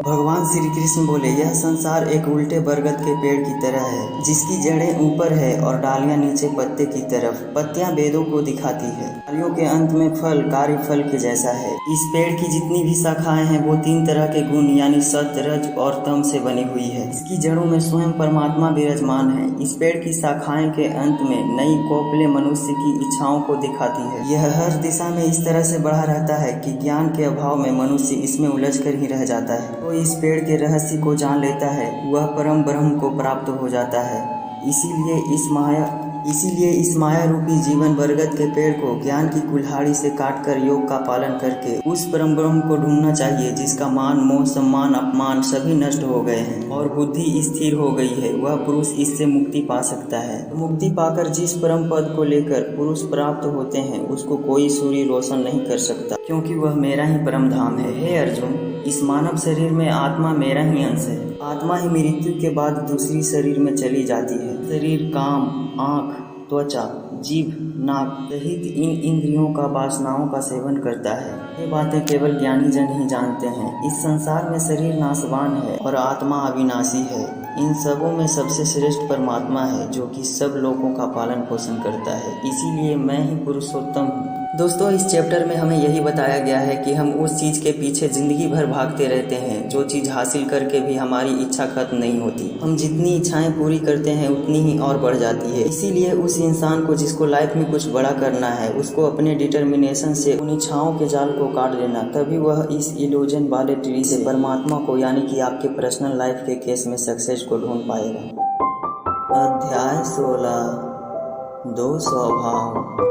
भगवान श्री कृष्ण बोले, यह संसार एक उल्टे बरगद के पेड़ की तरह है जिसकी जड़ें ऊपर है और डालियां नीचे पत्ते की तरफ। पत्तियां वेदों को दिखाती है, डालियों के अंत में फल कार्य फल के जैसा है। इस पेड़ की जितनी भी शाखाएं हैं वो 3 तरह के गुण यानी सत्य, रज और तम से बनी हुई है। इसकी जड़ों में स्वयं परमात्मा विराजमान है। इस पेड़ की शाखाएं के अंत में नई कोपलें मनुष्य की इच्छाओं को दिखाती है। यह हर दिशा में इस तरह से बढ़ा रहता है कि ज्ञान के अभाव में मनुष्य इसमें उलझ कर ही रह जाता है। तो इस पेड़ के रहस्य को जान लेता है वह परम ब्रह्म को प्राप्त हो जाता है। इसीलिए इस माया रूपी जीवन बरगद के पेड़ को ज्ञान की कुल्हाड़ी से काटकर योग का पालन करके उस परम ब्रह्म को ढूंढना चाहिए जिसका मान, मोह, सम्मान, अपमान सभी नष्ट हो गए हैं और बुद्धि स्थिर हो गई है। वह पुरुष इससे मुक्ति पा सकता है। मुक्ति पाकर जिस परम पद को लेकर पुरुष प्राप्त होते हैं उसको कोई सूर्य रोशन नहीं कर सकता, क्योंकि वह मेरा ही परम धाम है। हे अर्जुन, इस मानव शरीर में आत्मा मेरा ही अंश है। आत्मा ही मृत्यु के बाद दूसरी शरीर में चली जाती है। शरीर काम, आँख, त्वचा, जीभ, नाक सहित इन इंद्रियों का वासनाओं का सेवन करता है। ये बातें केवल ज्ञानी जन ही जानते हैं। इस संसार में शरीर नाशवान है और आत्मा अविनाशी है। इन सबों में सबसे श्रेष्ठ परमात्मा है जो कि सब लोगों का पालन पोषण करता है। इसीलिए मैं ही पुरुषोत्तम हूँ। दोस्तों इस चैप्टर में हमें यही बताया गया है कि हम उस चीज़ के पीछे ज़िंदगी भर भागते रहते हैं जो चीज़ हासिल करके भी हमारी इच्छा खत्म नहीं होती। हम जितनी इच्छाएं पूरी करते हैं उतनी ही और बढ़ जाती है। इसीलिए उस इंसान को जिसको लाइफ में कुछ बड़ा करना है उसको अपने डिटर्मिनेशन से उन इच्छाओं के जाल को काट लेना, तभी वह इस इल्यूजन वाले ट्री से परमात्मा को यानी कि आपके पर्सनल लाइफ के केस में सक्सेस को ढूंढ पाएगा। अध्याय 16 दो स्वभाव।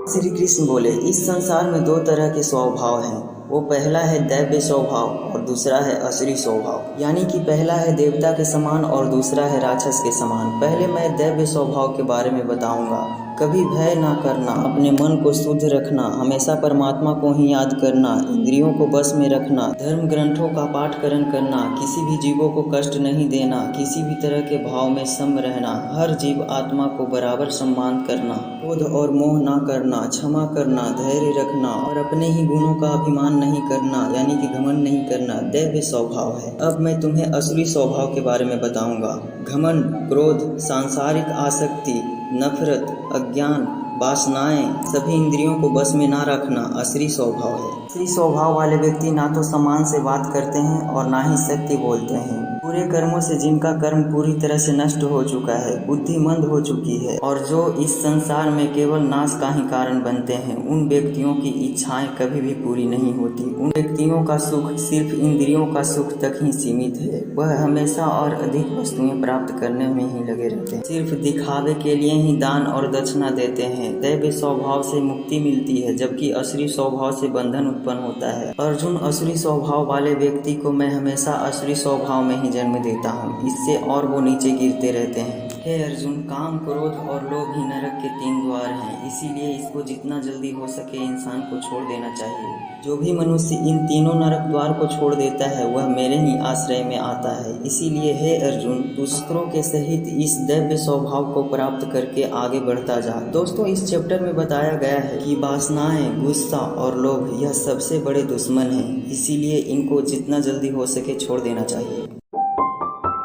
श्री कृष्ण बोले, इस संसार में दो तरह के स्वभाव हैं। वो पहला है दैव्य स्वभाव और दूसरा है असुरी स्वभाव, यानी कि पहला है देवता के समान और दूसरा है राक्षस के समान। पहले मैं दैव्य स्वभाव के बारे में बताऊंगा। कभी भय ना करना, अपने मन को शुद्ध रखना, हमेशा परमात्मा को ही याद करना, इंद्रियों को बस में रखना, धर्म ग्रंथों का पाठकरण करना, किसी भी जीवों को कष्ट नहीं देना, किसी भी तरह के भाव में सम रहना, हर जीव आत्मा को बराबर सम्मान करना, क्रोध और मोह ना करना, क्षमा करना, धैर्य रखना और अपने ही गुणों का अभिमान नहीं करना, यानी कि घमंड नहीं करना दैव्य स्वभाव है। अब मैं तुम्हें असुरी स्वभाव के बारे में बताऊंगा। घमंड, क्रोध, सांसारिक आसक्ति, नफरत, अज्ञान, वासनाएं, सभी इंद्रियों को बस में ना रखना असुरी स्वभाव है। असुरी स्वभाव वाले व्यक्ति ना तो सम्मान से बात करते हैं और ना ही सत्य बोलते हैं। पूरे कर्मों से जिनका कर्म पूरी तरह से नष्ट हो चुका है, बुद्धि मंद हो चुकी है और जो इस संसार में केवल नाश का ही कारण बनते हैं, उन व्यक्तियों की इच्छाएं कभी भी पूरी नहीं होती। उन व्यक्तियों का सुख सिर्फ इंद्रियों का सुख तक ही सीमित है। वह हमेशा और अधिक वस्तुएं प्राप्त करने में ही लगे रहते हैं, सिर्फ दिखावे के लिए ही दान और दक्षिणा देते हैं। दैव्य स्वभाव से मुक्ति मिलती है जबकि असुरी स्वभाव से बंधन उत्पन्न होता है। अर्जुन, असुरी स्वभाव वाले व्यक्ति को मैं हमेशा असुरी स्वभाव में ही जन्म देता हूँ, इससे और वो नीचे गिरते रहते हैं। हे अर्जुन, काम, क्रोध और लोभ ही नरक के 3 द्वार हैं, इसीलिए इसको जितना जल्दी हो सके इंसान को छोड़ देना चाहिए। जो भी मनुष्य इन तीनों नरक द्वार को छोड़ देता है वह मेरे ही आश्रय में आता है। इसीलिए हे अर्जुन, तू शस्त्रों के सहित इस दैव्य स्वभाव को प्राप्त करके आगे बढ़ता जा। दोस्तों इस चैप्टर में बताया गया है कि वासनाएं, गुस्सा और लोभ यह सबसे बड़े दुश्मन हैं, इसीलिए इनको जितना जल्दी हो सके छोड़ देना चाहिए।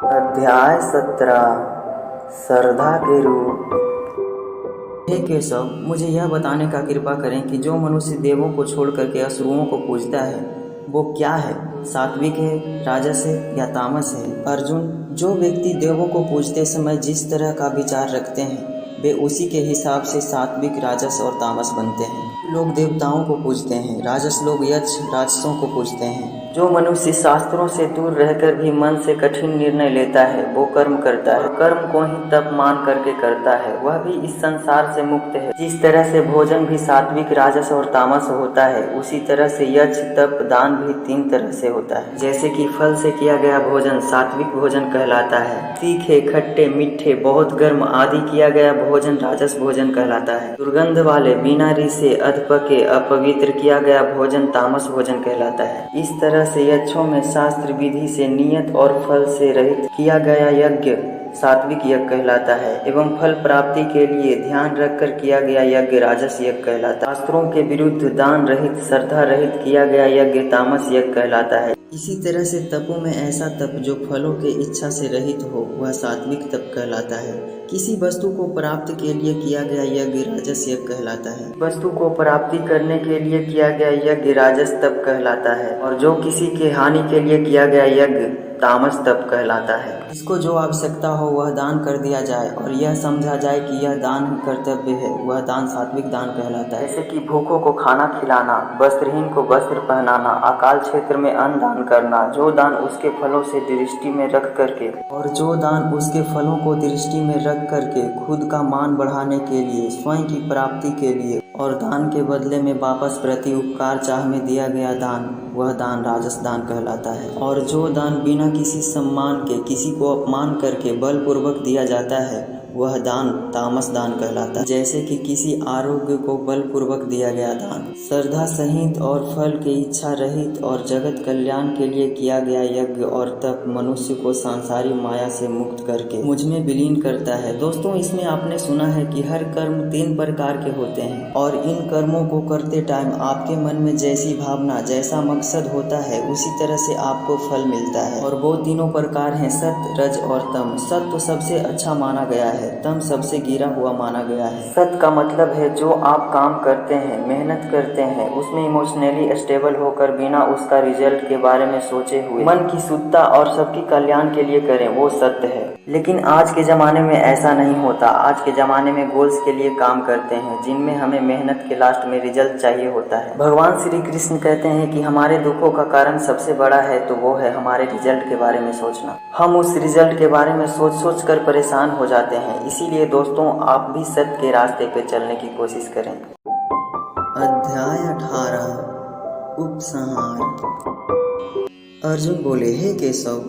अध्याय 17 श्रद्धा के रूप। हे केशव, मुझे यह बताने का कृपा करें कि जो मनुष्य देवों को छोड़ करके असुरों को पूजता है वो क्या है, सात्विक है, राजस है या तामस है? अर्जुन, जो व्यक्ति देवों को पूजते समय जिस तरह का विचार रखते हैं वे उसी के हिसाब से सात्विक, राजस और तामस बनते हैं। लोग देवताओं को पूजते हैं, राजस लोग यक्ष, राक्षसों को पूजते हैं। जो मनुष्य शास्त्रों से दूर रहकर भी मन से कठिन निर्णय लेता है वो कर्म करता है, कर्म को ही तप मान करके करता है, वह भी इस संसार से मुक्त है। जिस तरह से भोजन भी सात्विक, राजस और तामस होता है, उसी तरह से यक्ष, तप, दान भी 3 तरह से होता है। जैसे कि फल से किया गया भोजन सात्विक भोजन कहलाता है, तीखे, खट्टे, मीठे, बहुत गर्म आदि किया गया भोजन राजस भोजन कहलाता है। दुर्गंध वाले, बिना रिसे, अधपके, अपवित्र किया गया भोजन तामस भोजन कहलाता है। इस तरह से यक्षों में शास्त्र विधि से नियत और फल से रहित किया गया यज्ञ सात्विक यज्ञ कहलाता है एवं फल प्राप्ति के लिए ध्यान रखकर किया गया यज्ञ राजस यज्ञ कहलाता है। शास्त्रों के विरुद्ध दान रहित, श्रद्धा रहित किया गया यज्ञ तामस यज्ञ कहलाता है। इसी तरह से तपों में ऐसा तप जो फलों के इच्छा से रहित हो वह सात्विक तप कहलाता है। किसी वस्तु को प्राप्त के लिए किया गया यज्ञ राजस यज्ञ कहलाता है। वस्तु को प्राप्ति करने के लिए किया गया यज्ञ राजस तप कहलाता है और जो किसी के हानि के लिए किया गया यज्ञ तामस तप कहलाता है। जिसको जो आवश्यकता हो वह दान कर दिया जाए और यह समझा जाए कि यह दान कर्तव्य है, वह दान सात्विक दान कहलाता है। जैसे कि भूखों को खाना खिलाना, वस्त्रहीन को वस्त्र पहनाना, अकाल क्षेत्र में अन्न दान करना, जो दान उसके फलों से दृष्टि में रख करके और जो दान उसके फलों को दृष्टि में रख करके खुद का मान बढ़ाने के लिए, स्वयं की प्राप्ति के लिए और दान के बदले में वापस प्रति उपकार चाह में दिया गया दान, वह दान राजस दान कहलाता है। और जो दान बिना किसी सम्मान के, किसी को अपमान करके बलपूर्वक दिया जाता है वह दान तामस दान कहलाता है। जैसे कि किसी आरोग्य को बलपूर्वक दिया गया दान, श्रद्धा सहित और फल की इच्छा रहित और जगत कल्याण के लिए किया गया यज्ञ और तप मनुष्य को सांसारिक माया से मुक्त करके मुझ में विलीन करता है। दोस्तों इसमें आपने सुना है कि हर कर्म 3 प्रकार के होते हैं और इन कर्मों को करते टाइम आपके मन में जैसी भावना, जैसा मकसद होता है उसी तरह से आपको फल मिलता है और वो तीनों प्रकार हैं सत्य, रज और तम। सत्य सबसे अच्छा माना गया है है तब सबसे गिरा हुआ माना गया है। सत का मतलब है जो आप काम करते हैं, मेहनत करते हैं, उसमें इमोशनली स्टेबल होकर बिना उसका रिजल्ट के बारे में सोचे हुए मन की शुद्धता और सबकी कल्याण के लिए करें, वो सत्य है। लेकिन आज के ज़माने में ऐसा नहीं होता। आज के ज़माने में गोल्स के लिए काम करते हैं जिनमें हमें मेहनत के लास्ट में रिजल्ट चाहिए होता है। भगवान श्री कृष्ण कहते हैं कि हमारे दुखों का कारण सबसे बड़ा है तो वो है हमारे रिजल्ट के बारे में सोचना। हम उस रिजल्ट के बारे में सोच कर परेशान हो जाते हैं। इसीलिए दोस्तों, आप भी सत्य के रास्ते पे चलने की कोशिश करें। अध्याय 18 उपसंहार। अर्जुन बोले, हे केशव,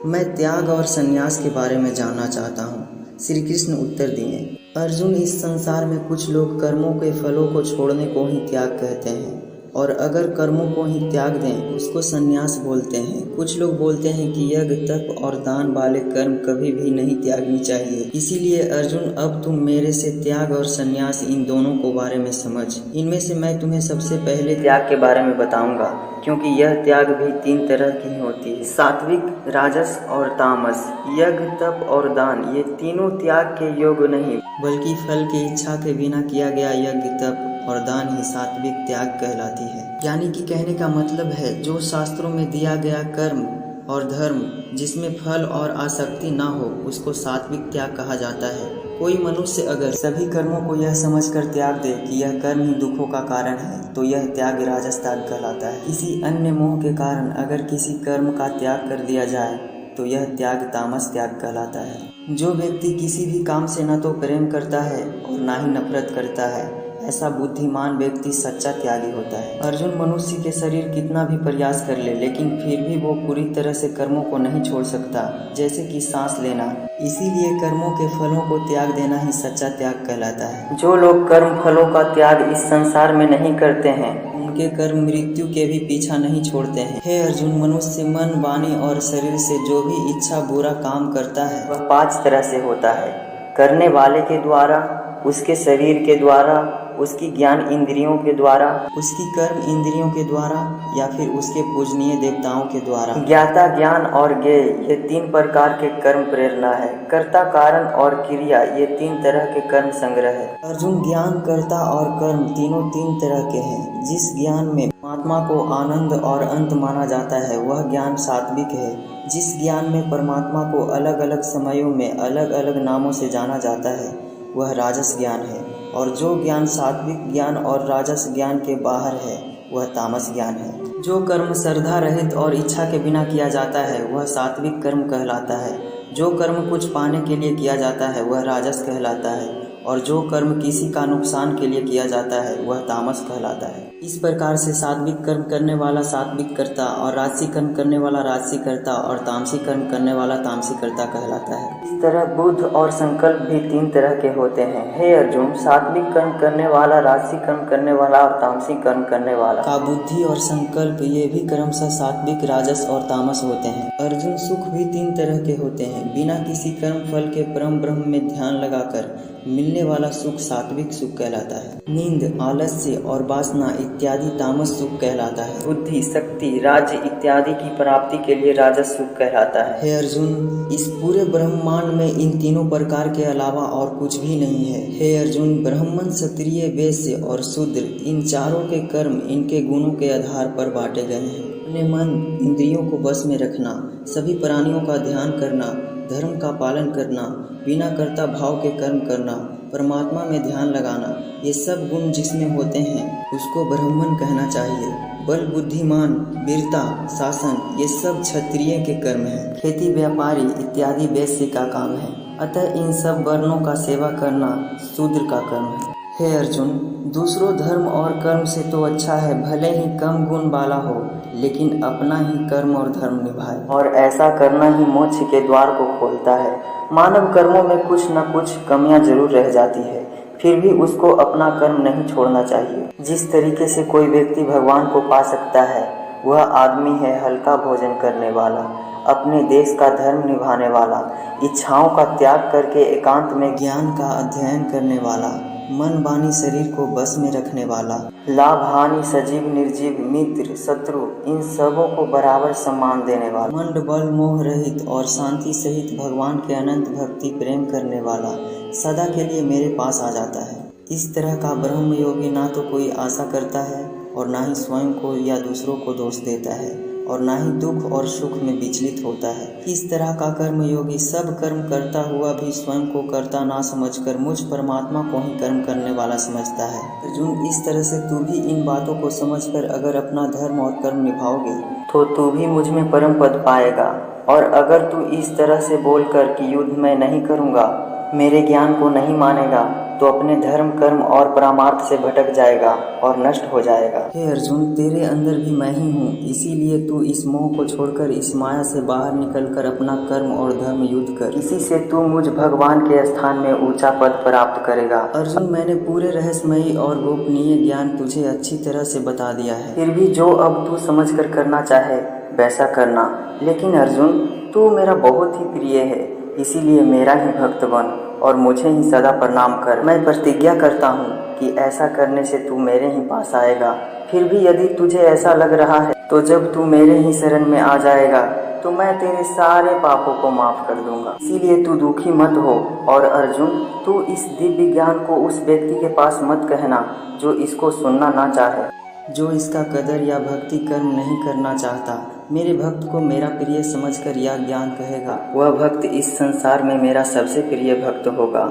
मैं त्याग और संन्यास के बारे में जानना चाहता हूँ। श्री कृष्ण उत्तर दिए, अर्जुन, इस संसार में कुछ लोग कर्मों के फलों को छोड़ने को ही त्याग कहते हैं और अगर कर्मों को ही त्याग दें उसको संन्यास बोलते हैं। कुछ लोग बोलते हैं कि यज्ञ, तप और दान वाले कर्म कभी भी नहीं त्यागनी चाहिए। इसीलिए अर्जुन, अब तुम मेरे से त्याग और संन्यास इन दोनों को बारे में समझ। इनमें से मैं तुम्हें सबसे पहले त्याग के बारे में बताऊंगा, क्योंकि यह त्याग भी 3 तरह की होती है, सात्विक, राजस और तामस। यज्ञ, तप और दान ये तीनों त्याग के योग्य नहीं, बल्कि फल की इच्छा के बिना किया गया यज्ञ, तप और दान ही सात्विक त्याग कहलाती है। यानी कि कहने का मतलब है, जो शास्त्रों में दिया गया कर्म और धर्म जिसमें फल और आसक्ति ना हो उसको सात्विक त्याग कहा जाता है। कोई मनुष्य अगर सभी कर्मों को यह समझकर त्याग दे कि यह कर्म ही दुखों का कारण है तो यह त्याग राजस त्याग कहलाता है। किसी अन्य मोह के कारण अगर किसी कर्म का त्याग कर दिया जाए तो यह त्याग तामस त्याग कहलाता है। जो व्यक्ति किसी भी काम से न तो प्रेम करता है और ना ही नफरत करता है, ऐसा बुद्धिमान व्यक्ति सच्चा त्यागी होता है। अर्जुन, मनुष्य के शरीर कितना भी प्रयास कर ले लेकिन फिर भी वो पूरी तरह से कर्मों को नहीं छोड़ सकता, जैसे कि सांस लेना। इसीलिए कर्मों के फलों को त्याग देना ही सच्चा त्याग कहलाता है। जो लोग कर्म फलों का त्याग इस संसार में नहीं करते हैं उनके कर्म मृत्यु के भी पीछा नहीं छोड़ते हैं। हे अर्जुन, मनुष्य मन, वाणी और शरीर से जो भी इच्छा बुरा काम करता है वह 5 तरह से होता है, करने वाले के द्वारा, उसके शरीर के द्वारा, उसकी ज्ञान इंद्रियों के द्वारा, उसकी कर्म इंद्रियों के द्वारा या फिर उसके पूजनीय देवताओं के द्वारा। ज्ञाता, ज्ञान और ज्ञेय ये 3 प्रकार के कर्म प्रेरणा है। कर्ता, कारण और क्रिया ये 3 तरह के कर्म संग्रह है। अर्जुन, ज्ञान, कर्ता और कर्म तीनों 3 तरह के हैं। जिस ज्ञान में परमात्मा को आनंद और अंत माना जाता है वह ज्ञान सात्विक है। जिस ज्ञान में परमात्मा को अलग अलग समयों में अलग अलग नामों से जाना जाता है वह राजस ज्ञान है, और जो ज्ञान सात्विक ज्ञान और राजस ज्ञान के बाहर है वह तामस ज्ञान है। जो कर्म श्रद्धा रहित और इच्छा के बिना किया जाता है वह सात्विक कर्म कहलाता है। जो कर्म कुछ पाने के लिए किया जाता है वह राजस कहलाता है, और जो कर्म किसी का नुकसान के लिए किया जाता है वह तामस कहलाता है। इस प्रकार से सात्विक कर्म करने वाला सात्विक कर्ता और राजसी कर्म करने वाला राजसी कर्ता और तामसी कर्म करने वाला तामसी कर्ता कहलाता है। इस तरह बुद्ध और संकल्प भी 3 तरह के होते हैं। हे अर्जुन, सात्विक कर्म करने वाला, राजसी कर्म करने वाला और तामसी कर्म करने वाला का बुद्धि और संकल्प ये भी क्रमशः सात्विक, राजस और तामस होते हैं। अर्जुन, सुख भी 3 तरह के होते हैं। बिना किसी कर्म फल के परम ब्रह्म में ध्यान लगाकर मिलने वाला सुख सात्विक सुख कहलाता है। नींद, आलस्य और वासना इत्यादि तामस सुख कहलाता है। बुद्धि, शक्ति, राज्य इत्यादि की प्राप्ति के लिए राजस सुख कहलाता है। हे अर्जुन, इस पूरे ब्रह्मांड में इन तीनों प्रकार के अलावा और कुछ भी नहीं है। हे अर्जुन, ब्राह्मण, क्षत्रिय, वैश्य और शूद्र इन चारों के कर्म इनके गुणों के आधार पर बांटे गए हैं। अपने मन, इंद्रियों को बस में रखना, सभी प्राणियों का ध्यान करना, धर्म का पालन करना, बिना कर्ता भाव के कर्म करना, परमात्मा में ध्यान लगाना, ये सब गुण जिसमें होते हैं उसको ब्राह्मण कहना चाहिए। बल, बुद्धिमान, वीरता, शासन ये सब क्षत्रिय के कर्म हैं। खेती, व्यापारी इत्यादि वैश्य का काम है। अतः इन सब वर्णों का सेवा करना शूद्र का कर्म है। हे अर्जुन, दूसरों धर्म और कर्म से तो अच्छा है भले ही कम गुण वाला हो लेकिन अपना ही कर्म और धर्म निभाए, और ऐसा करना ही मोक्ष के द्वार को खोलता है। मानव कर्मों में कुछ न कुछ कमियां जरूर रह जाती है, फिर भी उसको अपना कर्म नहीं छोड़ना चाहिए। जिस तरीके से कोई व्यक्ति भगवान को पा सकता है वह आदमी है हल्का भोजन करने वाला, अपने देश का धर्म निभाने वाला, इच्छाओं का त्याग करके एकांत में ज्ञान का अध्ययन करने वाला, मन, वाणी, शरीर को बस में रखने वाला, लाभ, हानि, सजीव, निर्जीव, मित्र, शत्रु इन सबों को बराबर सम्मान देने वाला, मंड, बल, मोह रहित और शांति सहित भगवान के अनंत भक्ति प्रेम करने वाला, सदा के लिए मेरे पास आ जाता है। इस तरह का ब्रह्म योगी ना तो कोई आशा करता है और ना ही स्वयं को या दूसरों को दोष देता है और ना ही दुख और सुख में विचलित होता है। इस तरह का कर्म योगी सब कर्म करता हुआ भी स्वयं को कर्ता ना समझकर मुझ परमात्मा को ही कर्म करने वाला समझता है। अर्जुन, इस तरह से तू भी इन बातों को समझकर अगर अपना धर्म और कर्म निभाओगे तो तू भी मुझ में परम पद पाएगा। और अगर तू इस तरह से बोलकर कि युद्ध मैं नहीं करूँगा, मेरे ज्ञान को नहीं मानेगा, तो अपने धर्म कर्म और परमार्थ से भटक जाएगा और नष्ट हो जाएगा। हे अर्जुन, तेरे अंदर भी मैं ही हूँ, इसीलिए तू इस मोह को छोड़कर इस माया से बाहर निकलकर अपना कर्म और धर्म युद्ध कर। इसी से तू मुझ भगवान के स्थान में ऊंचा पद प्राप्त करेगा। अर्जुन, मैंने पूरे रहस्यमयी और गोपनीय ज्ञान तुझे अच्छी तरह से बता दिया है, फिर भी जो अब तू समझ कर करना चाहे वैसा करना। लेकिन अर्जुन, तू मेरा बहुत ही प्रिय है, इसीलिए मेरा ही भक्त बन और मुझे ही सदा प्रणाम कर। मैं प्रतिज्ञा करता हूँ कि ऐसा करने से तू मेरे ही पास आएगा। फिर भी यदि तुझे ऐसा लग रहा है तो जब तू मेरे ही शरण में आ जाएगा तो मैं तेरे सारे पापों को माफ कर दूंगा। इसीलिए तू दुखी मत हो। और अर्जुन, तू इस दिव्य ज्ञान को उस व्यक्ति के पास मत कहना जो इसको सुनना ना चाहे, जो इसका कदर या भक्ति कर्म नहीं करना चाहता। मेरे भक्त को मेरा प्रिय समझकर यह ज्ञान कहेगा, वह भक्त इस संसार में मेरा सबसे प्रिय भक्त होगा।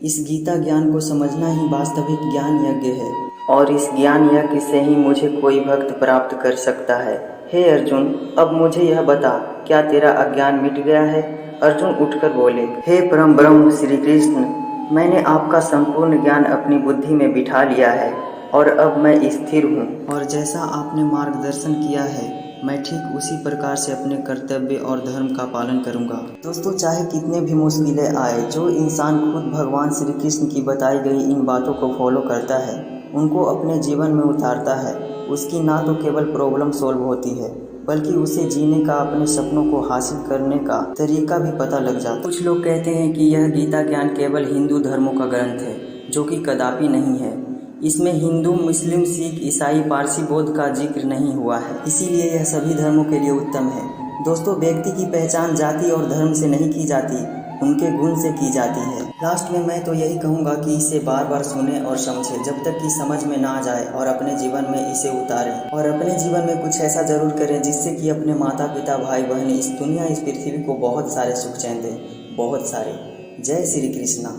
इस गीता ज्ञान को समझना ही वास्तविक ज्ञान यज्ञ है और इस ज्ञान यज्ञ से ही मुझे कोई भक्त प्राप्त कर सकता है। हे अर्जुन, अब मुझे यह बता, क्या तेरा अज्ञान मिट गया है? अर्जुन उठकर बोले, हे परम ब्रह्म श्री कृष्ण, मैंने आपका संपूर्ण ज्ञान अपनी बुद्धि में बिठा लिया है और अब मैं स्थिर हूँ और जैसा आपने मार्गदर्शन किया है मैं ठीक उसी प्रकार से अपने कर्तव्य और धर्म का पालन करूँगा। दोस्तों, चाहे कितने भी मुश्किलें आए, जो इंसान खुद भगवान श्री कृष्ण की बताई गई इन बातों को फॉलो करता है, उनको अपने जीवन में उतारता है, उसकी ना तो केवल प्रॉब्लम सॉल्व होती है बल्कि उसे जीने का, अपने सपनों को हासिल करने का तरीका भी पता लग जाता है। कुछ लोग कहते हैं कि यह गीता ज्ञान केवल हिंदू धर्मों का ग्रंथ है, जो कि कदापि नहीं है। इसमें हिंदू, मुस्लिम, सिख, ईसाई, पारसी, बौद्ध का जिक्र नहीं हुआ है, इसीलिए यह सभी धर्मों के लिए उत्तम है। दोस्तों, व्यक्ति की पहचान जाति और धर्म से नहीं की जाती, उनके गुण से की जाती है। लास्ट में मैं तो यही कहूँगा कि इसे बार बार सुने और समझे, जब तक कि समझ में ना आ जाए, और अपने जीवन में इसे उतारें और अपने जीवन में कुछ ऐसा जरूर करें जिससे कि अपने माता पिता, भाई बहन, इस दुनिया, इस पृथ्वी को बहुत सारे सुख चैन दें, बहुत सारे। जय श्री कृष्णा।